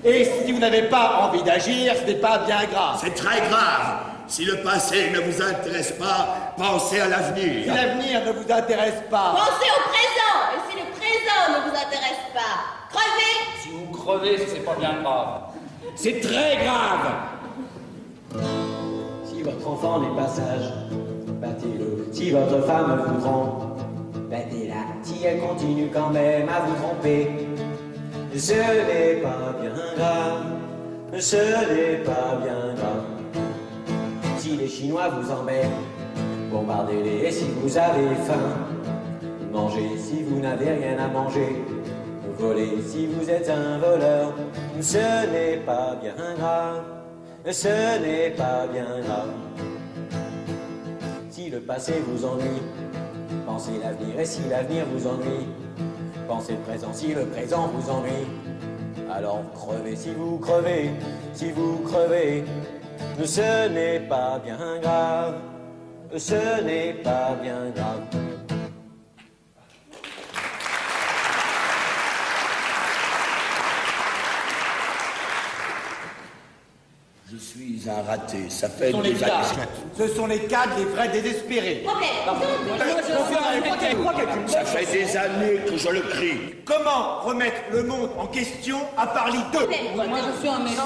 Et si vous n'avez pas envie d'agir, ce n'est pas bien grave. C'est très grave. Si le passé ne vous intéresse pas, pensez à Si l'avenir. l'avenir ne vous intéresse pas, Pensez au présent. Et si le présent ne vous intéresse pas, crevez. Si vous crevez, c'est pas bien grave. C'est très grave. Si votre enfant n'est pas sage, battez-le. Si votre femme vous trompe, battez-la. Si elle continue quand même à vous tromper, ce n'est pas bien grave. Ce n'est pas bien grave. Si les Chinois vous embêtent, bombardez-les. Et si vous avez faim, mangez. Si vous n'avez rien à manger, volez. Si vous êtes un voleur, ce n'est pas bien grave. Ce n'est pas bien grave. Si le passé vous ennuie, pensez l'avenir. Et si l'avenir vous ennuie, pensez le présent. Si le présent vous ennuie, alors crevez. Si vous crevez, si vous crevez, ce n'est pas bien grave. Ce n'est pas bien grave. Je suis un raté, ça fait sont les des années. cadres. Ce sont les cadres, les vrais désespérés. Ça fait des années que je le crie. Comment remettre le monde en question à part les deux? Moi, je suis un mec. Ça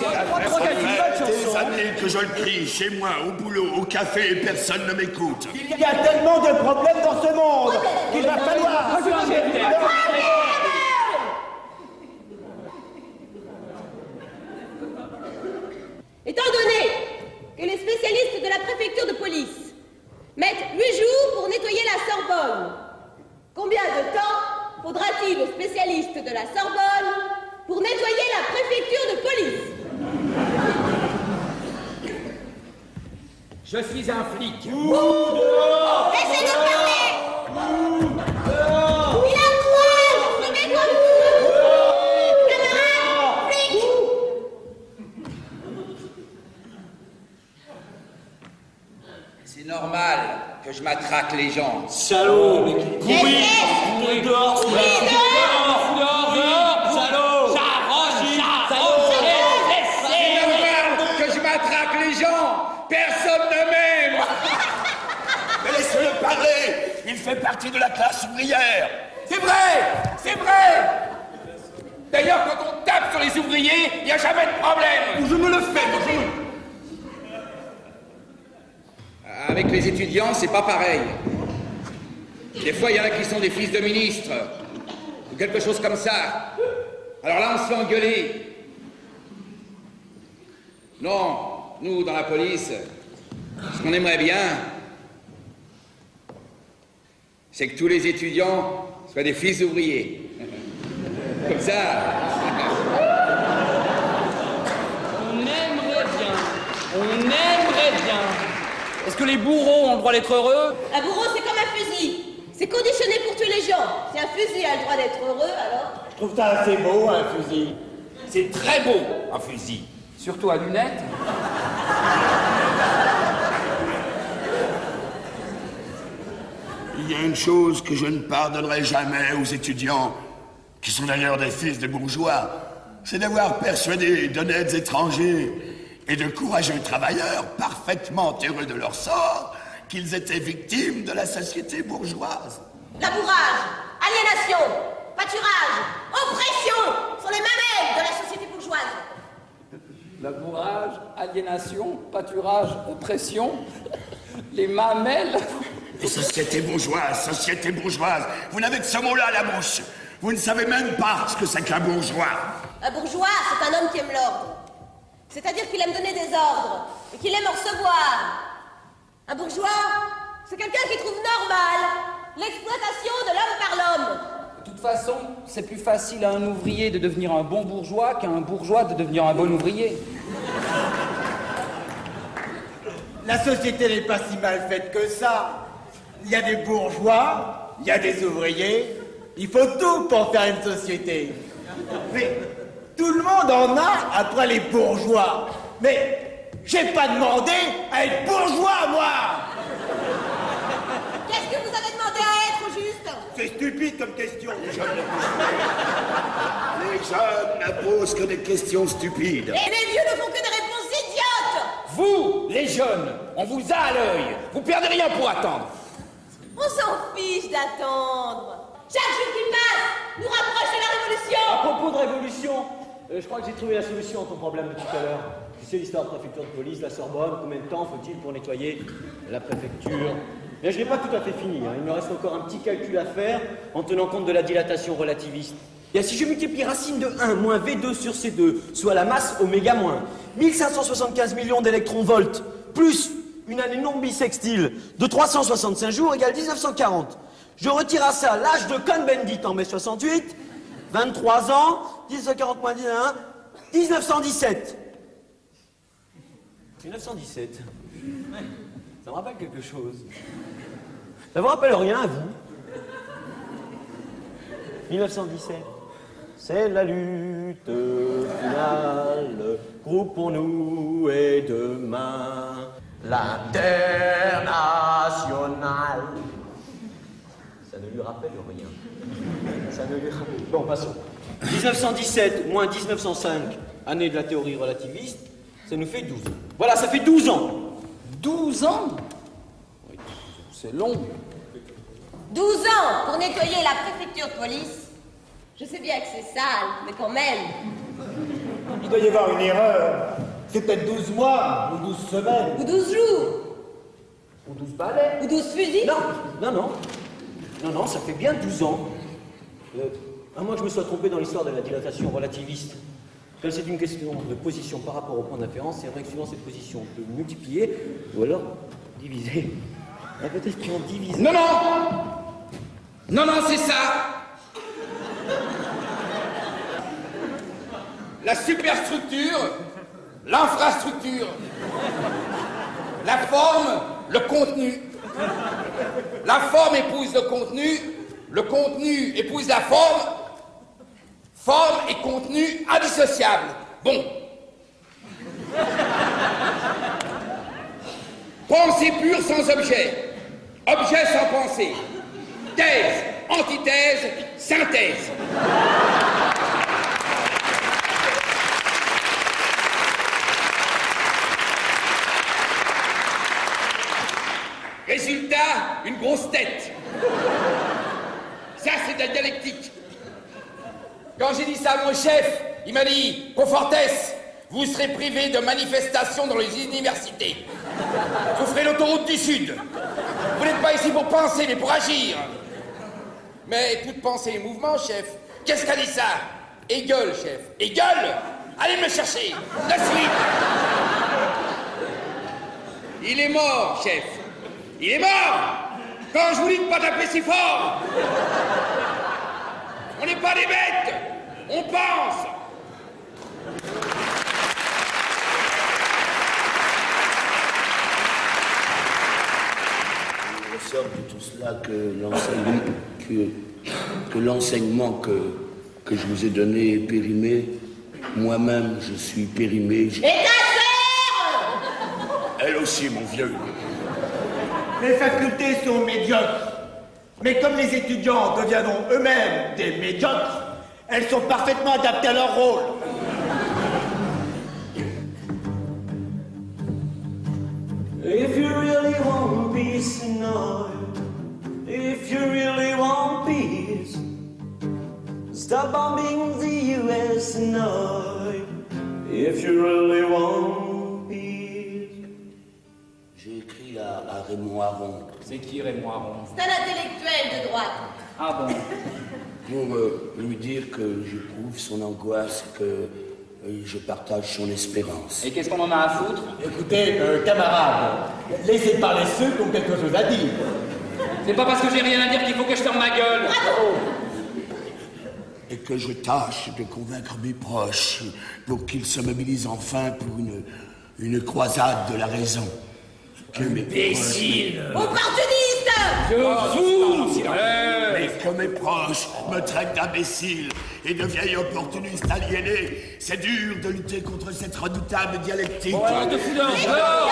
fait des années que je le crie, chez moi, au boulot, au café, et personne ne m'écoute. Il y a tellement de problèmes dans ce monde qu'il va falloir... Étant donné que les spécialistes de la préfecture de police mettent 8 jours pour nettoyer la Sorbonne, combien de temps faudra-t-il aux spécialistes de la Sorbonne pour nettoyer la préfecture de police? Je suis un flic. Laissez-nous parler! Il a droit d'exprimer comme vous! Camarades, flics! C'est normal que je matraque les gens. Salaud. Laissez! Dehors. Salaud. C'est normal que je matraque les gens. Personne ne m'aime. Mais laissez-le parler, il fait partie de la classe ouvrière. C'est vrai, c'est vrai. D'ailleurs, quand on tape sur les ouvriers, il n'y a jamais de problème. Je me le fais. Avec les étudiants, c'est pas pareil. Des fois, il y en a qui sont des fils de ministres, ou quelque chose comme ça. Alors là, on se fait engueuler. Non, nous, dans la police, ce qu'on aimerait bien, c'est que tous les étudiants soient des fils ouvriers. Comme ça. On aimerait bien. Est-ce que les bourreaux ont le droit d'être heureux? Un bourreau, c'est comme un fusil. C'est conditionné pour tuer les gens. Si un fusil a le droit d'être heureux, alors... Je trouve ça assez beau, un fusil. C'est très beau, un fusil. Surtout à lunettes. Il y a une chose que je ne pardonnerai jamais aux étudiants, qui sont d'ailleurs des fils de bourgeois, c'est d'avoir persuadé d'honnêtes étrangers et de courageux travailleurs parfaitement heureux de leur sort qu'ils étaient victimes de la société bourgeoise. Labourage, aliénation, pâturage, oppression sont les mamelles de la société bourgeoise. Labourage, aliénation, pâturage, oppression, les mamelles. Et société bourgeoise, vous n'avez que ce mot-là à la bouche. Vous ne savez même pas ce que c'est qu'un bourgeois. Un bourgeois, c'est un homme qui aime l'ordre. C'est-à-dire qu'il aime donner des ordres et qu'il aime en recevoir. Un bourgeois, c'est quelqu'un qui trouve normal l'exploitation de l'homme par l'homme. De toute façon, c'est plus facile à un ouvrier de devenir un bon bourgeois qu'à un bourgeois de devenir un bon ouvrier. La société n'est pas si mal faite que ça. Il y a des bourgeois, il y a des ouvriers. Il faut tout pour faire une société. Mais tout le monde en a après les bourgeois. Mais j'ai pas demandé à être bourgeois, moi. Qu'est-ce que vous avez demandé à être, au juste? C'est stupide comme question. Les jeunes ne posent que des questions stupides. Et les vieux ne font que des réponses idiotes. Vous, les jeunes, on vous a à l'œil. Vous perdez rien pour attendre. On s'en fiche d'attendre. Chaque jour qui passe nous rapproche de la révolution. À propos de révolution, je crois que j'ai trouvé la solution à ton problème de tout à l'heure. Tu sais l'histoire de la préfecture de police, la Sorbonne, combien de temps faut-il pour nettoyer la préfecture? Mais je n'ai pas tout à fait fini, hein. Il me reste encore un petit calcul à faire en tenant compte de la dilatation relativiste. Et si je multiplie racine de 1 moins V2 sur C2, soit la masse oméga moins 1575 millions d'électronvolts, plus une année non bissextile de 365 jours égale 1940. Je retire à ça l'âge de Cohn-Bendit en mai 68, 23 ans, 1940 moins 1, 1917. 1917. Ça me rappelle quelque chose. Ça vous rappelle rien à vous? 1917. C'est la lutte finale. Groupons-nous et demain l'Internationale. Ça ne lui rappelle rien. Ça ne lui rappelle... Bon, passons. 1917 moins 1905, année de la théorie relativiste, ça nous fait 12 ans. Voilà, ça fait 12 ans. 12 ans? Oui, c'est long. 12 ans pour nettoyer la préfecture de police. Je sais bien que c'est sale, mais quand même. Il doit y avoir une erreur. C'est peut-être 12 mois, ou 12 semaines. Ou 12 jours. Ou 12 balais. Ou 12 fusils. Non, ça fait bien 12 ans. À moins que je me sois trompé dans l'histoire de la dilatation relativiste. Comme c'est une question de position par rapport au point d'inférence, c'est vrai que suivant cette position, on peut multiplier ou alors diviser. Peut-être qu'on divise. Non, c'est ça. La superstructure, l'infrastructure, la forme, le contenu. La forme épouse le contenu épouse la forme et contenu indissociables. Bon. Pensée pure sans objet, objet sans pensée, thèse, antithèse, synthèse. Résultat, une grosse tête. Ça, c'est de la dialectique. Quand j'ai dit ça à mon chef, il m'a dit, Confortes, vous serez privé de manifestations dans les universités. Vous ferez l'autoroute du Sud. Vous n'êtes pas ici pour penser, mais pour agir. Mais toute pensée est mouvement, chef. Qu'est-ce qu'a dit ça? Hegel, chef. Hegel? Allez me chercher. La suite. Il est mort, chef. Il est mort! Quand je vous dis de pas taper si fort! On n'est pas des bêtes! On pense! Il ressort de tout cela que l'enseignement que je vous ai donné est périmé. Moi-même, je suis périmé. Et ta sœur! Elle aussi, mon vieux. Les facultés sont médiocres. Mais comme les étudiants deviendront eux-mêmes des médiocres, elles sont parfaitement adaptées à leur rôle. If you really want peace tonight, if you really want peace, stop bombing the US tonight. If you really want peace. J'ai écrit à Raymond Aron. C'est qui Raymond Aron? C'est un intellectuel de droite. Ah bon? Pour lui dire que j'éprouve son angoisse, que je partage son espérance. Et qu'est-ce qu'on en a à foutre? Écoutez, camarades, laissez parler ceux qui ont quelque chose à dire. C'est pas parce que j'ai rien à dire qu'il faut que je ferme ma gueule. Et que je tâche de convaincre mes proches pour qu'ils se mobilisent enfin pour une croisade de la raison. Que mes Imbécile! Opportuniste! Je fous! Mais que mes proches me traitent d'imbécile et de vieil opportuniste aliéné, c'est dur de lutter contre cette redoutable dialectique. Oh, de fous d'un genre!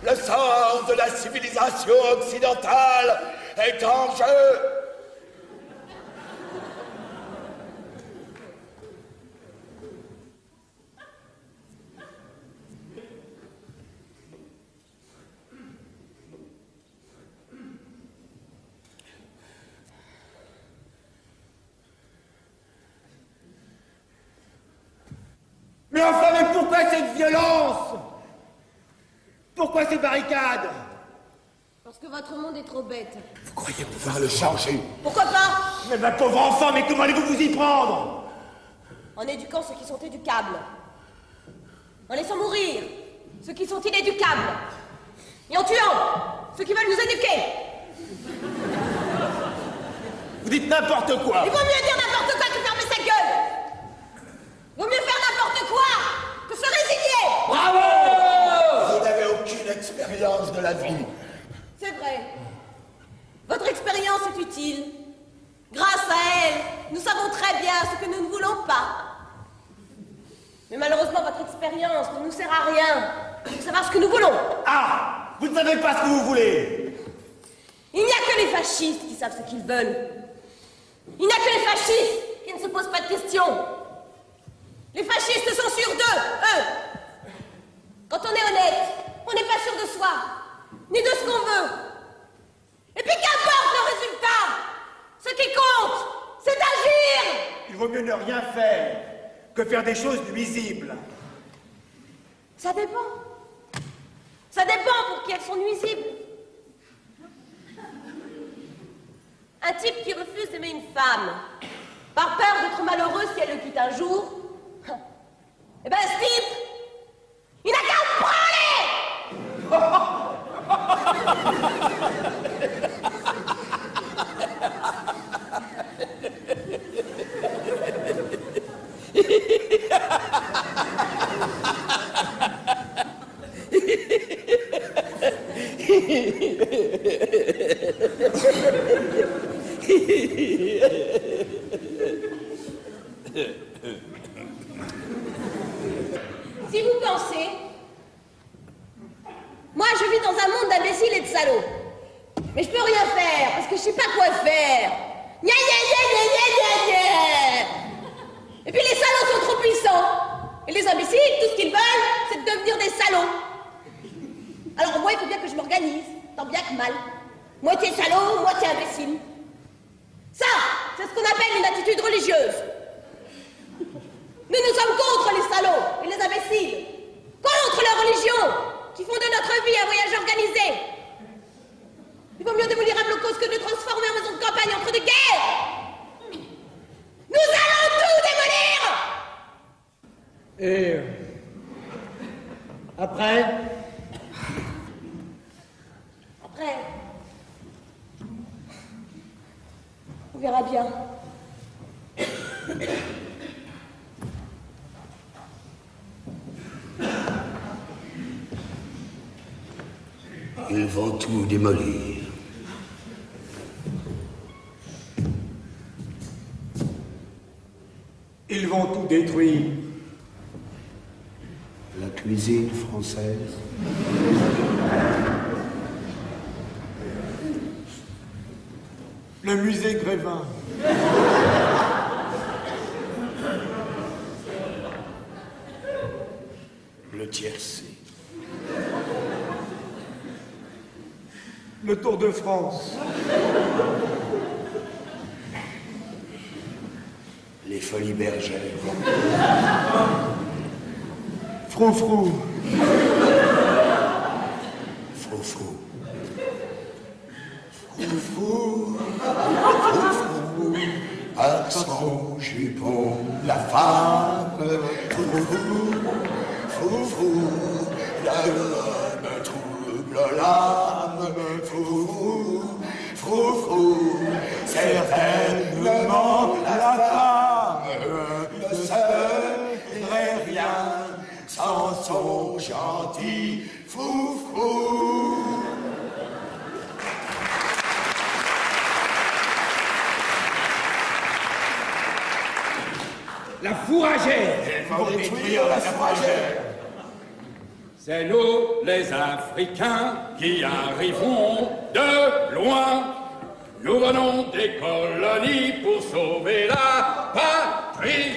Le sort de la civilisation occidentale est en jeu. Mais enfin, mais pourquoi cette violence? Pourquoi ces barricades? Parce que votre monde est trop bête. Vous croyez pouvoir le changer? Pourquoi pas? Mais ma pauvre enfant, mais comment allez-vous vous y prendre? En éduquant ceux qui sont éducables. En laissant mourir ceux qui sont inéducables. Et en tuant ceux qui veulent nous éduquer. Vous dites n'importe quoi. Il vaut mieux dire n'importe quoi que fermer sa gueule. Il vaut mieux faire n'importe quoi que se résigner. Bravo! Vous n'avez aucune expérience de la vie. C'est vrai. Votre expérience est utile. Grâce à elle, nous savons très bien ce que nous ne voulons pas. Mais malheureusement, votre expérience ne nous sert à rien pour savoir ce que nous voulons. Ah! Vous ne savez pas ce que vous voulez. Il n'y a que les fascistes qui savent ce qu'ils veulent. Il n'y a que les fascistes qui ne se posent pas de questions. Les fascistes sont sûrs d'eux, eux. Quand on est honnête, on n'est pas sûr de soi, ni de ce qu'on veut. Et puis qu'importe le résultat, ce qui compte, c'est d'agir. Il vaut mieux ne rien faire que faire des choses nuisibles. Ça dépend. Ça dépend pour qui elles sont nuisibles. Un type qui refuse d'aimer une femme, par peur d'être malheureux si elle le quitte un jour, eh ben ce type, il n'a qu'à Si vous pensez, moi je vis dans un monde d'imbéciles et de salauds. Mais je peux rien faire, parce que je sais pas quoi faire. Gna gna gna gna gna gna gna. Et puis les salauds sont trop puissants. Et les imbéciles, tout ce qu'ils veulent, c'est de devenir des salauds. Alors moi, il faut bien que je m'organise, tant bien que mal. Moitié salaud, moitié imbécile. Ça, c'est ce qu'on appelle une attitude religieuse. Nous sommes contre les salauds et les imbéciles. Contre la religion, qui font de notre vie un voyage organisé. Il vaut mieux démolir un blocos que de le transformer en maison de campagne entre deux guerres. Nous allons tout démolir. Et après? Après, on verra bien. Ils vont tout démolir. Ils vont tout détruire. La cuisine française. Le musée Grévin. Le tiercé. Le Tour de France. Les folies bergères. Froufrou. Froufrou. Froufrou. Froufrou. À son jupon, la femme. Froufrou. Froufrou. L'homme trouble l'âme. Froufrou. Froufrou. Certainement la femme ne serait rien sans son gentil Froufrou. La fourragère. Il faut détruire la fourragère. C'est nous, les Africains, qui arrivons de loin. Nous venons des colonies pour sauver la patrie.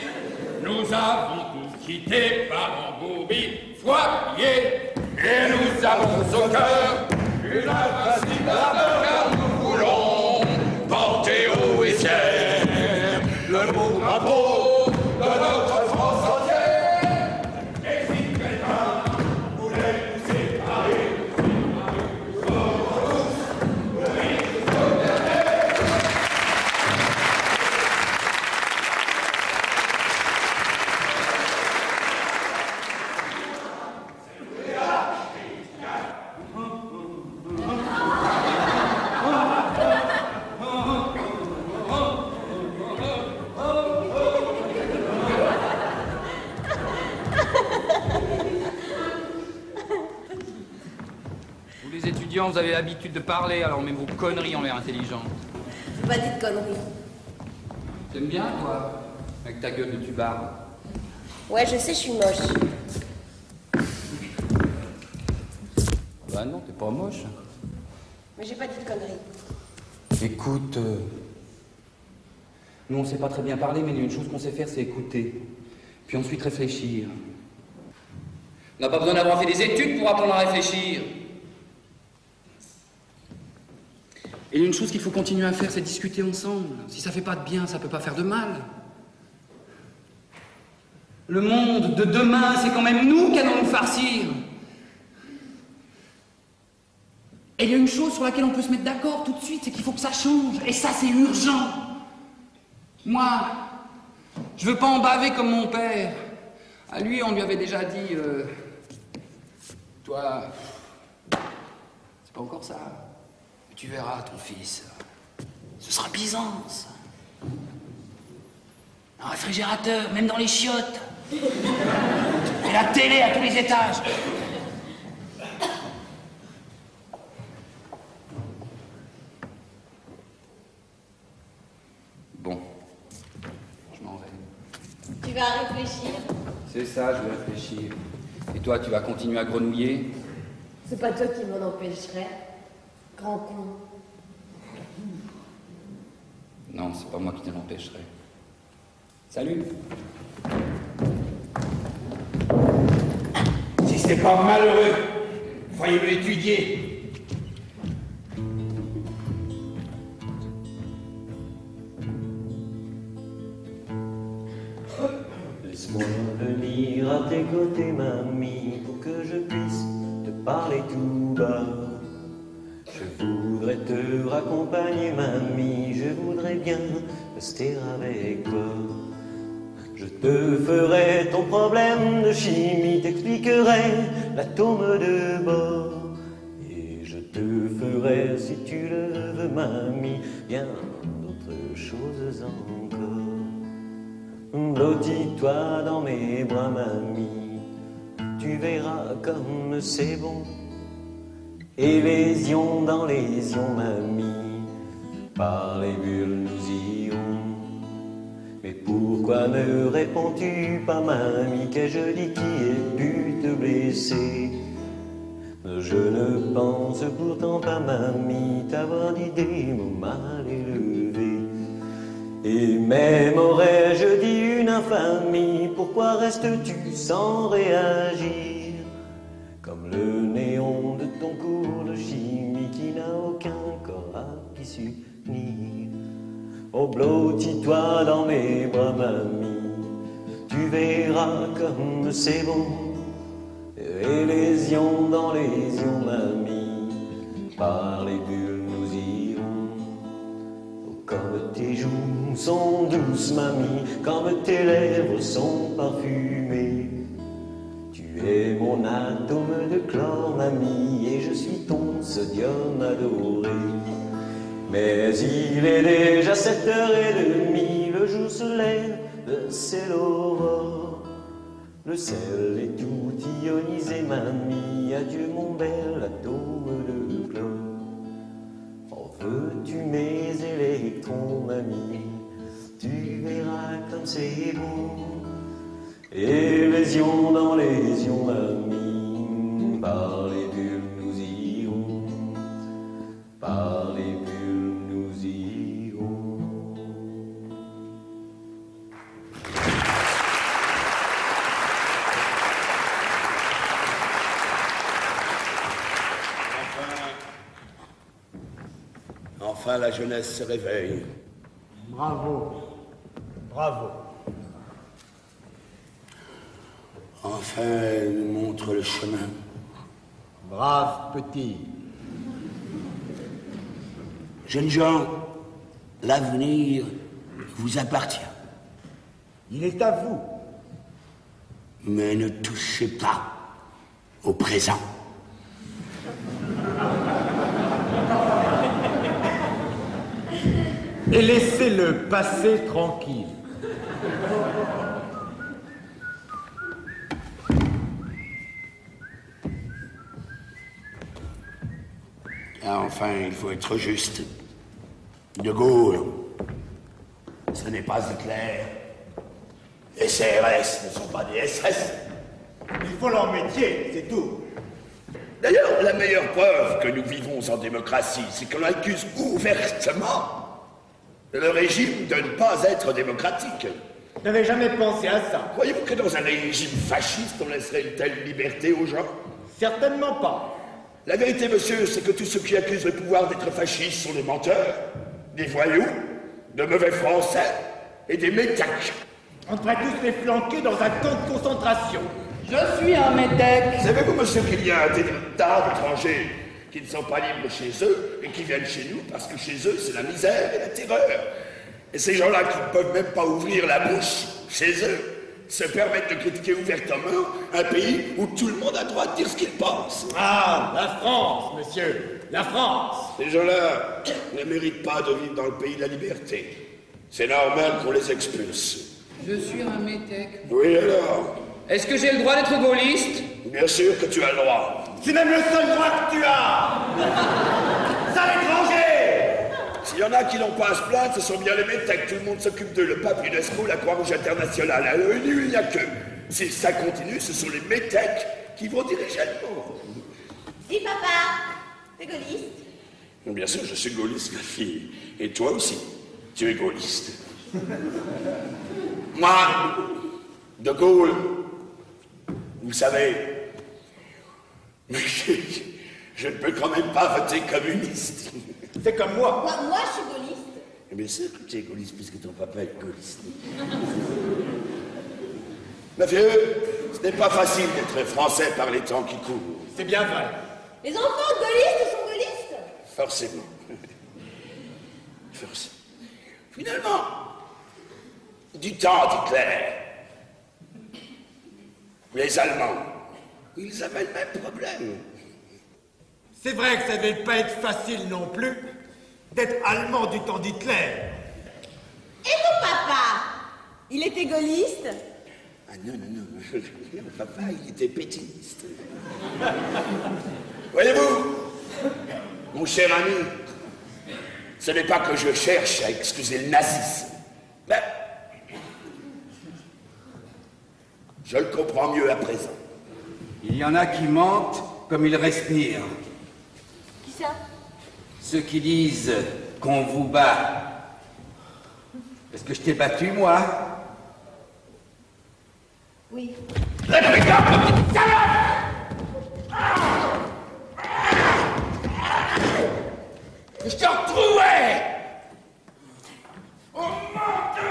Nous avons tout quitté, parents, bourbis, foyer. Et nous avons au cœur une invincible ardeur, car nous voulons porter haut et fier le beau drapeau de notre France entière. Et si quelqu'un voulait nous séparer, vous avez l'habitude de parler, alors même vos conneries ont l'air intelligentes. J'ai pas dit de conneries. T'aimes bien, toi, avec ta gueule de tubard? Ouais, je sais, je suis moche. Bah non, t'es pas moche. Mais j'ai pas dit de conneries. Écoute, nous on sait pas très bien parler, mais il y a une chose qu'on sait faire, c'est écouter. Puis ensuite réfléchir. On n'a pas besoin d'avoir fait des études pour apprendre à réfléchir. Et il y a une chose qu'il faut continuer à faire, c'est discuter ensemble. Si ça fait pas de bien, ça peut pas faire de mal. Le monde de demain, c'est quand même nous qui allons nous farcir. Et il y a une chose sur laquelle on peut se mettre d'accord tout de suite, c'est qu'il faut que ça change. Et ça, c'est urgent. Moi, je veux pas en baver comme mon père. À lui, on lui avait déjà dit... Toi... C'est pas encore ça. Tu verras, ton fils. Ce sera Byzance. Un réfrigérateur, même dans les chiottes. Et la télé à tous les étages. Bon, je m'en vais. Tu vas réfléchir. C'est ça, je vais réfléchir. Et toi, tu vas continuer à grenouiller? C'est pas toi qui m'en empêcherais. Grand con. Non, c'est pas moi qui te l'empêcherai. Salut. Si c'est pas malheureux, voyez-le étudier. Laisse-moi venir à tes côtés, mamie, pour que je puisse te parler tout bas. Je voudrais te raccompagner, mamie, je voudrais bien rester avec toi. Je te ferai ton problème de chimie, t'expliquerai l'atome de bord. Et je te ferai, si tu le veux, mamie, bien d'autres choses encore. Blottis-toi dans mes bras, mamie, tu verras comme c'est bon. Et lésion dans lésion, mamie, par les bulles nous irons. Mais pourquoi ne réponds-tu pas, mamie? Qu'ai-je dit qui ait pu te blesser? Je ne pense pourtant pas, mamie, t'avoir dit des mots mal élevés. Et même aurais-je dit une infamie, pourquoi restes-tu sans réagir? Comme le néon de ton cours de chimie qui n'a aucun corps à qui s'unir. Oh, blottis-toi dans mes bras, mamie, tu verras comme c'est bon. Et lésion dans lésion, mamie, par les bulles nous irons. Oh, comme tes joues sont douces, mamie, comme tes lèvres sont parfumées. Tu es mon atome de chlore, mamie, et je suis ton sodium adoré. Mais il est déjà 7h30, le jour se lève, c'est l'aurore. Le sel est tout ionisé, mamie, adieu mon bel atome de chlore. En veux-tu mes électrons, mamie, tu verras comme c'est beau. Et lésion dans lésion, mamie, par les bulles nous irons, par les bulles nous irons. Enfin, la jeunesse se réveille. Bravo. Bravo. Enfin, elle nous montre le chemin. Brave petit. Jeunes gens, l'avenir vous appartient. Il est à vous. Mais ne touchez pas au présent. Et laissez-le passer tranquille. Ah, enfin, il faut être juste. De Gaulle, ce n'est pas Hitler. Les CRS ne sont pas des SS. Ils font leur métier, c'est tout. D'ailleurs, la meilleure preuve que nous vivons en démocratie, c'est qu'on accuse ouvertement le régime de ne pas être démocratique. Je n'avais jamais pensé à ça. Croyez-vous que dans un régime fasciste, on laisserait une telle liberté aux gens? Certainement pas. La vérité, monsieur, c'est que tous ceux qui accusent le pouvoir d'être fascistes sont des menteurs, des voyous, de mauvais français et des métèques. On devrait tous les flanquer dans un camp de concentration. Je suis un métèque. Savez-vous, monsieur, qu'il y a un tas d'étrangers qui ne sont pas libres chez eux et qui viennent chez nous parce que chez eux, c'est la misère et la terreur. Et ces gens-là qui ne peuvent même pas ouvrir la bouche chez eux se permettent de critiquer ouvertement un pays où tout le monde a le droit de dire ce qu'il pense. Ah, la France, monsieur, la France. Ces gens-là ne méritent pas de vivre dans le pays de la liberté. C'est normal qu'on les expulse. Je suis un métèque. Oui, alors? Est-ce que j'ai le droit d'être gaulliste? Bien sûr que tu as le droit. C'est même le seul droit que tu as. Ça, l'étranger. S'il y en a qui n'ont pas à se plaindre, ce sont bien les métèques. Tout le monde s'occupe d'eux. Le pape, l'UNESCO, la Croix-Rouge internationale. À l'ONU, il n'y a que. Si ça continue, ce sont les métèques qui vont diriger le monde. Si, papa, t'es gaulliste. Bien sûr, je suis gaulliste, ma fille. Et toi aussi, tu es gaulliste. Moi, de Gaulle, vous savez, mais je ne peux quand même pas voter communiste. C'est comme moi. Moi, je suis gaulliste. Bien sûr que tu es gaulliste puisque ton papa est gaulliste. Ma vieux, ce n'est pas facile d'être français par les temps qui courent. C'est bien vrai. Les enfants gaullistes sont gaullistes. Forcément. Forcément. Finalement, du temps d'Hitler, les Allemands, ils avaient le même problème. C'est vrai que ça ne devait pas être facile non plus d'être allemand du temps d'Hitler. Et ton papa, il était gaulliste? Ah non, non, non. Mon papa, il était pétiniste. Voyez-vous, mon cher ami, ce n'est pas que je cherche à excuser le nazisme. Mais je le comprends mieux à présent. Il y en a qui mentent comme ils respirent. Qui ça? Ceux qui disent qu'on vous bat. Est-ce que je t'ai battu, moi? Oui. Je te retrouvais! Oh mon Dieu,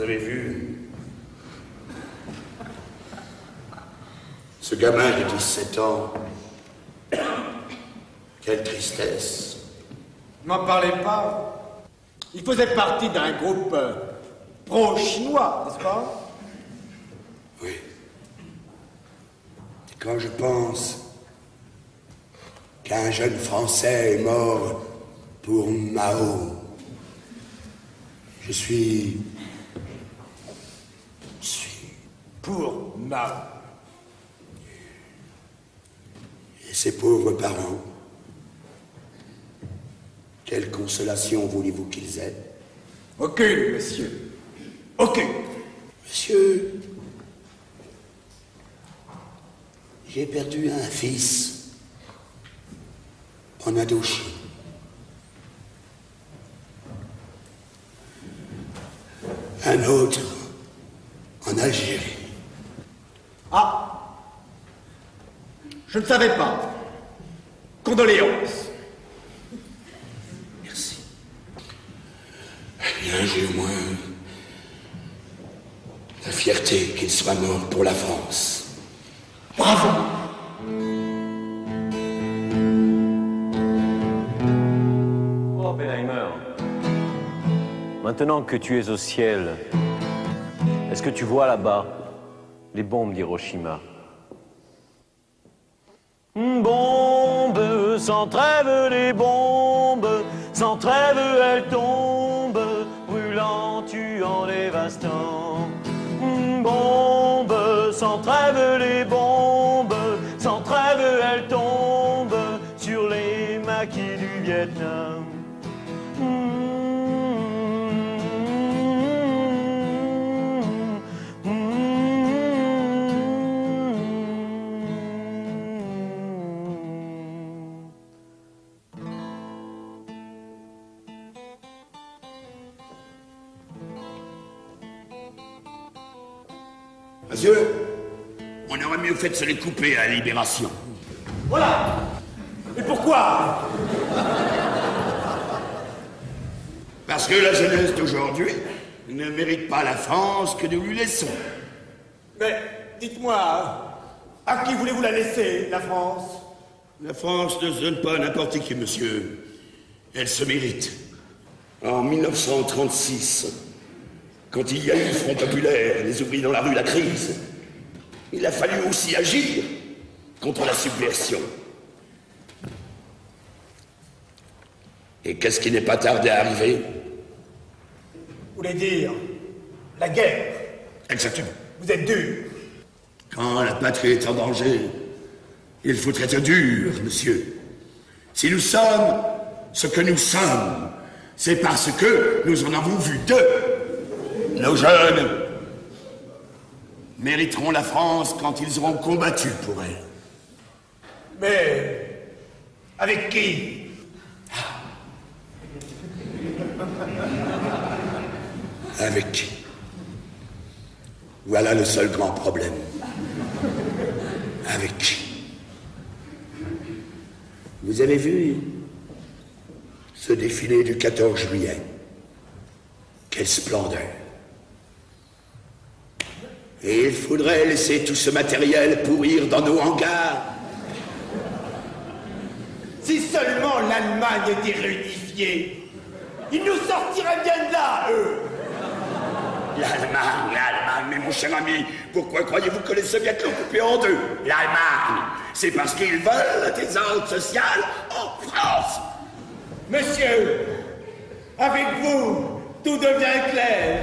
Vous avez vu? Ce gamin de 17 ans, quelle tristesse. N'en parlez pas. Il faisait partie d'un groupe pro-chinois, n'est-ce pas? Oui. Et quand je pense qu'un jeune Français est mort pour Mao, je suis pour Mao. Et ses pauvres parents, quelle consolation voulez-vous qu'ils aient? Aucune, monsieur. Aucune. Monsieur, j'ai perdu un fils en Indochine. Un autre en Algérie. Ah! Je ne savais pas. Condoléances. Merci. Eh bien, j'ai au moins la fierté qu'il soit mort pour la France. Bravo! Oh, Oppenheimer, maintenant que tu es au ciel, est-ce que tu vois là-bas les bombes d'Hiroshima? Bombes, sans trêve les bombes, sans trêve elles tombent, brûlant, tuant, dévastant. Bombes, sans trêve les bombes, sans trêve elles tombent sur les maquis du Vietnam. Monsieur, on aurait mieux fait de se les couper à la Libération. Voilà! Et pourquoi? Parce que la jeunesse d'aujourd'hui ne mérite pas la France que nous lui laissons. Mais, dites-moi, à qui voulez-vous la laisser, la France? La France ne se donne pas à n'importe qui, monsieur. Elle se mérite. En 1936, quand il y a eu le Front populaire, les ouvriers dans la rue, la crise, il a fallu aussi agir contre la subversion. Et qu'est-ce qui n'est pas tardé à arriver? Vous voulez dire la guerre? Exactement. Vous êtes dur. Quand la patrie est en danger, il faut être dur, monsieur. Si nous sommes ce que nous sommes, c'est parce que nous en avons vu deux. Nos jeunes mériteront la France quand ils auront combattu pour elle. Mais avec qui? Avec qui? Voilà le seul grand problème. Avec qui? Vous avez vu ce défilé du 14 juillet? Quelle splendeur! Et il faudrait laisser tout ce matériel pourrir dans nos hangars. Si seulement l'Allemagne était réunifiée, ils nous sortiraient bien de là, eux. L'Allemagne, mais mon cher ami, pourquoi croyez-vous que les Soviets l'ont coupé en deux? L'Allemagne, c'est parce qu'ils veulent des ordres sociaux en France. Monsieur, avec vous, tout devient clair.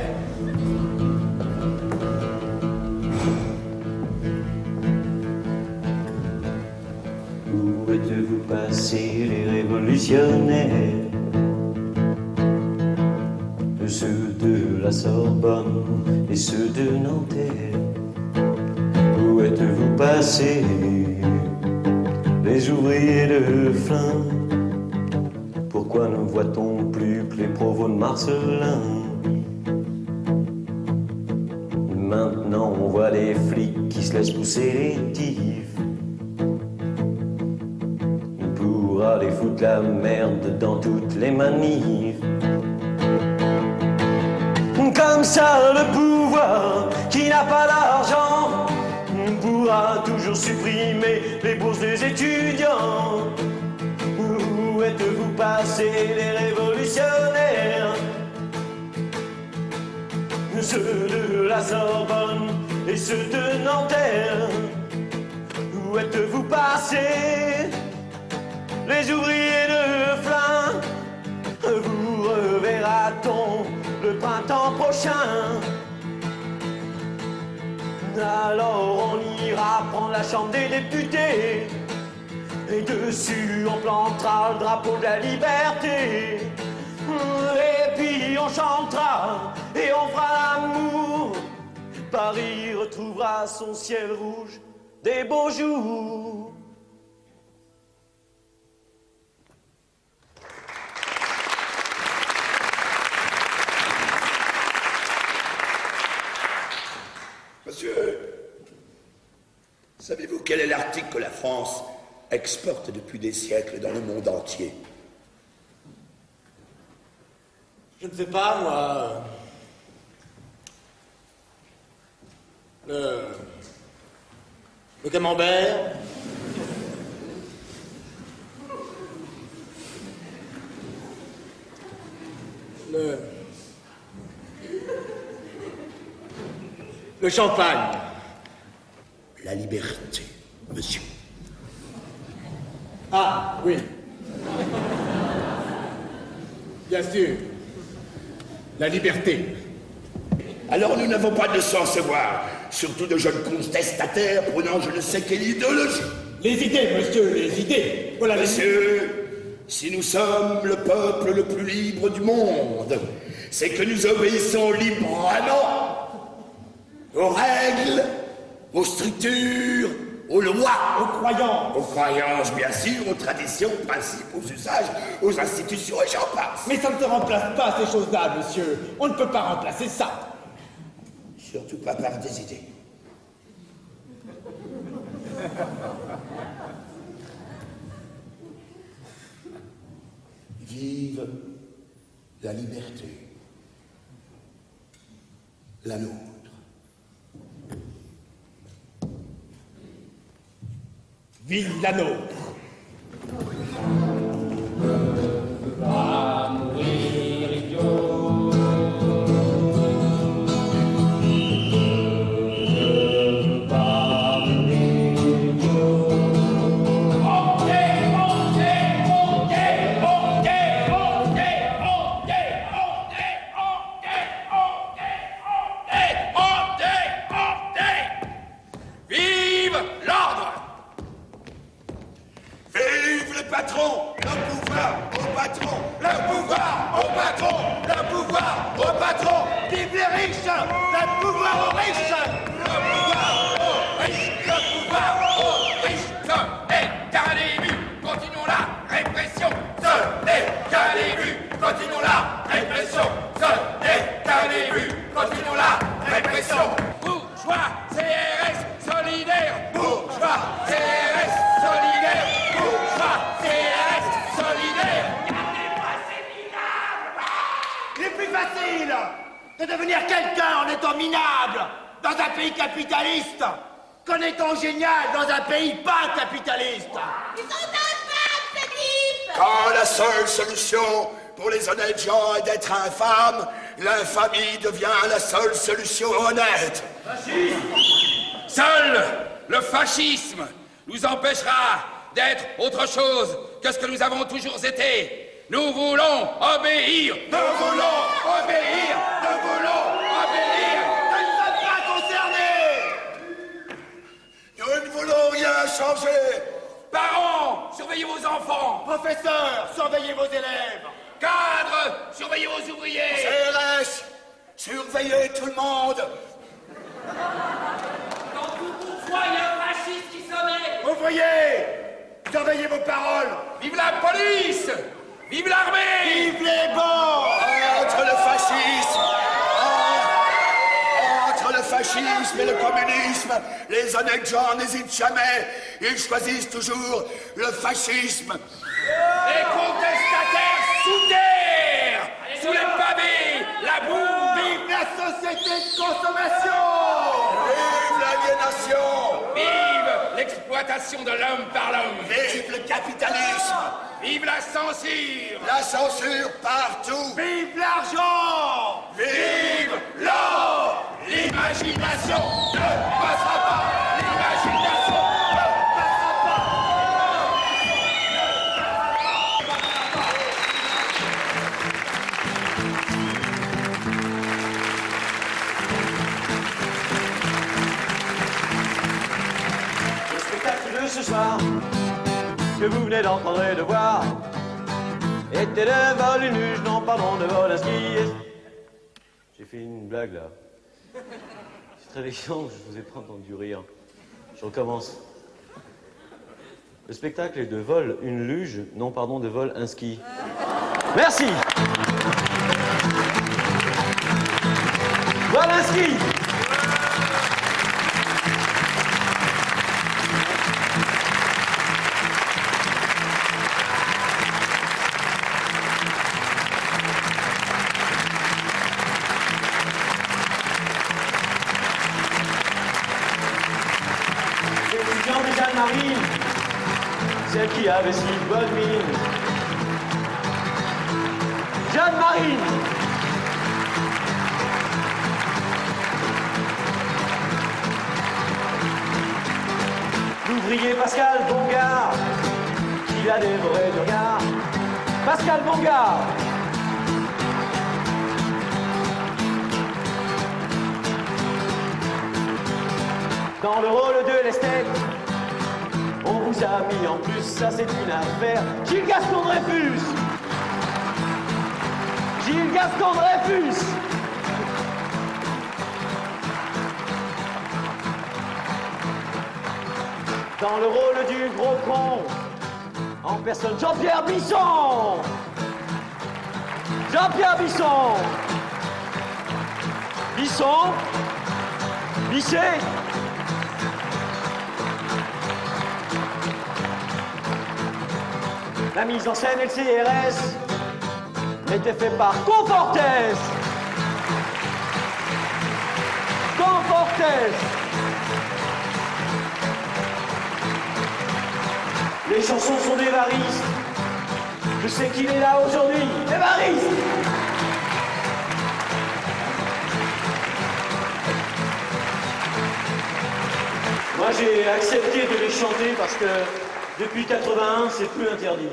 Où êtes-vous passés, les révolutionnaires? Ceux de la Sorbonne et ceux de Nanterre. Où êtes-vous passés, les ouvriers de Flins? Pourquoi ne voit-on plus que les provos de Marcelin? Maintenant on voit les flics qui se laissent pousser les tifs pour aller foutre la merde dans toutes les manifs. Comme ça, le pouvoir qui n'a pas d'argent pourra toujours supprimer les bourses des étudiants. Où êtes-vous passés, les révolutionnaires? Ceux de la Sorbonne et ceux de Nanterre. Où êtes-vous passés, les ouvriers de Flins? Vous reverra-t-on le printemps prochain? Alors on ira prendre la chambre des députés, et dessus on plantera le drapeau de la liberté. Et puis on chantera et on fera l'amour. Paris retrouvera son ciel rouge des beaux jours. Monsieur, savez-vous quel est l'article que la France exporte depuis des siècles dans le monde entier? Je ne sais pas, moi. Le camembert. Le champagne. La liberté, monsieur. Ah, oui. Bien sûr. La liberté. Alors nous n'avons pas de sens à voir, surtout de jeunes contestataires prenant je ne sais quelle idéologie. Les idées, monsieur, les idées. Voilà, monsieur, si nous sommes le peuple le plus libre du monde, c'est que nous obéissons librement aux règles, aux structures, aux lois, aux croyances. Aux croyances, bien sûr, aux traditions, aux principes, aux usages, aux institutions, et j'en passe. Mais ça ne se remplace pas, ces choses-là, monsieur. On ne peut pas remplacer ça. Surtout pas par des idées. Vive la liberté. La nôtre. Vive la nôtre. Va mourir idiot. Va mourir idiot. Vive l'ordre! Vive le patron, le pouvoir au patron, Le pouvoir au patron! Le pouvoir au patron! vive les riches, le pouvoir aux riches. Le pouvoir aux riches! Le pouvoir aux riches! Ce n'est qu'un début! Continuons la répression! Ce n'est qu'un début! Continuons la répression! Ce n'est qu'un début! Continuons la répression! Bourgeois, CRS, solidaire! Bourgeois, CRS, solidaire! Bourgeois, CRS, solidaire! Il est plus facile de devenir quelqu'un en étant minable dans un pays capitaliste qu'en étant génial dans un pays pas capitaliste. Ils sont infâmes, ces types! Quand la seule solution pour les honnêtes gens est d'être infâme, l'infamie devient la seule solution honnête. Seul le fascisme nous empêchera d'être autre chose que ce que nous avons toujours été. Nous voulons obéir. Nous voulons obéir. Nous voulons obéir. Nous ne sommes pas concernés. Nous ne voulons rien changer. Parents, surveillez vos enfants. Professeurs, surveillez vos élèves. Cadres, surveillez vos ouvriers. CRS, surveillez tout le monde. Dans tout bourgeois, il y a un fasciste qui sommeille. Ouvriers, surveillez vos paroles. Vive la police. Vive l'armée. Vive les bons. Entre le fascisme et le communisme, les honnêtes gens n'hésitent jamais. Ils choisissent toujours le fascisme. Les contestataires sous terre, sous les pavés, la boue. Vive la société de consommation! Vive l'aliénation! Vive l'exploitation de l'homme par l'homme! Vive le capitalisme! Vive la censure! La censure partout! Vive l'argent! Vive l'or! L'imagination ne passera pas! L'imagination ne passera pas! Le spectacle de ce soir que vous venez d'entendre et de voir était de vol une luge, non pardon, de vol un ski. J'ai fait une blague là. C'est très méchant, je vous ai pas entendu rire. Je recommence. Le spectacle est de vol une luge, non pardon, de vol un ski. Merci. Vol un ski. Jeanne-Marie, celle qui avait si bonne mine. Jeanne-Marie. L'ouvrier Pascal Bongard, qui l'a dévoré du regard. Pascal Bongard. Dans le rôle de l'esthète, on vous a mis en plus, ça c'est une affaire. Gilles Gaston Dreyfus. Gilles Gaston Dreyfus. Dans le rôle du gros con, en personne, Jean-Pierre Bisson. Jean-Pierre Bisson. Bisson. Bisset. La mise en scène et le CRS était fait par Confortes. Confortes. Les chansons sont d'Évariste. Je sais qu'il est là aujourd'hui. Évariste. Moi j'ai accepté de les chanter parce que depuis 81, c'est plus interdit.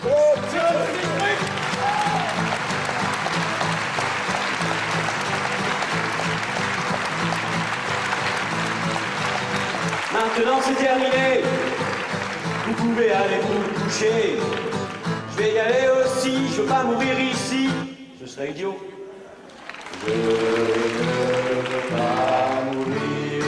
Oh, tiens, maintenant c'est terminé. Vous pouvez aller vous coucher. Je vais y aller aussi, je veux pas mourir ici. Ce serait idiot. Je ne veux pas mourir idiot.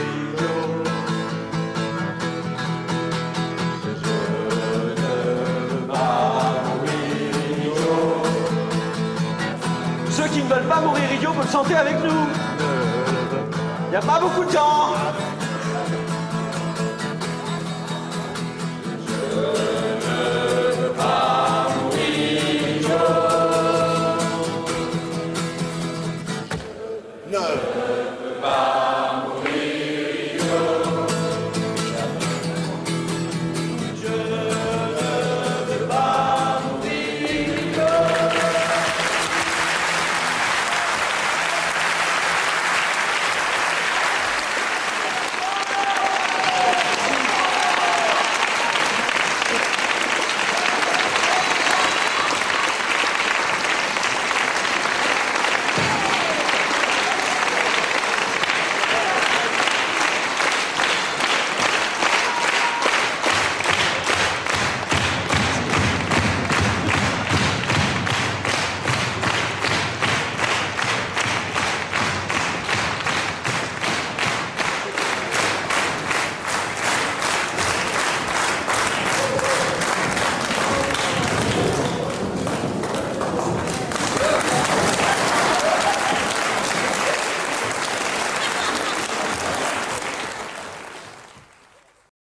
Ceux qui ne veulent pas mourir idiots peuvent chanter avec nous. Il n'y a pas beaucoup de gens.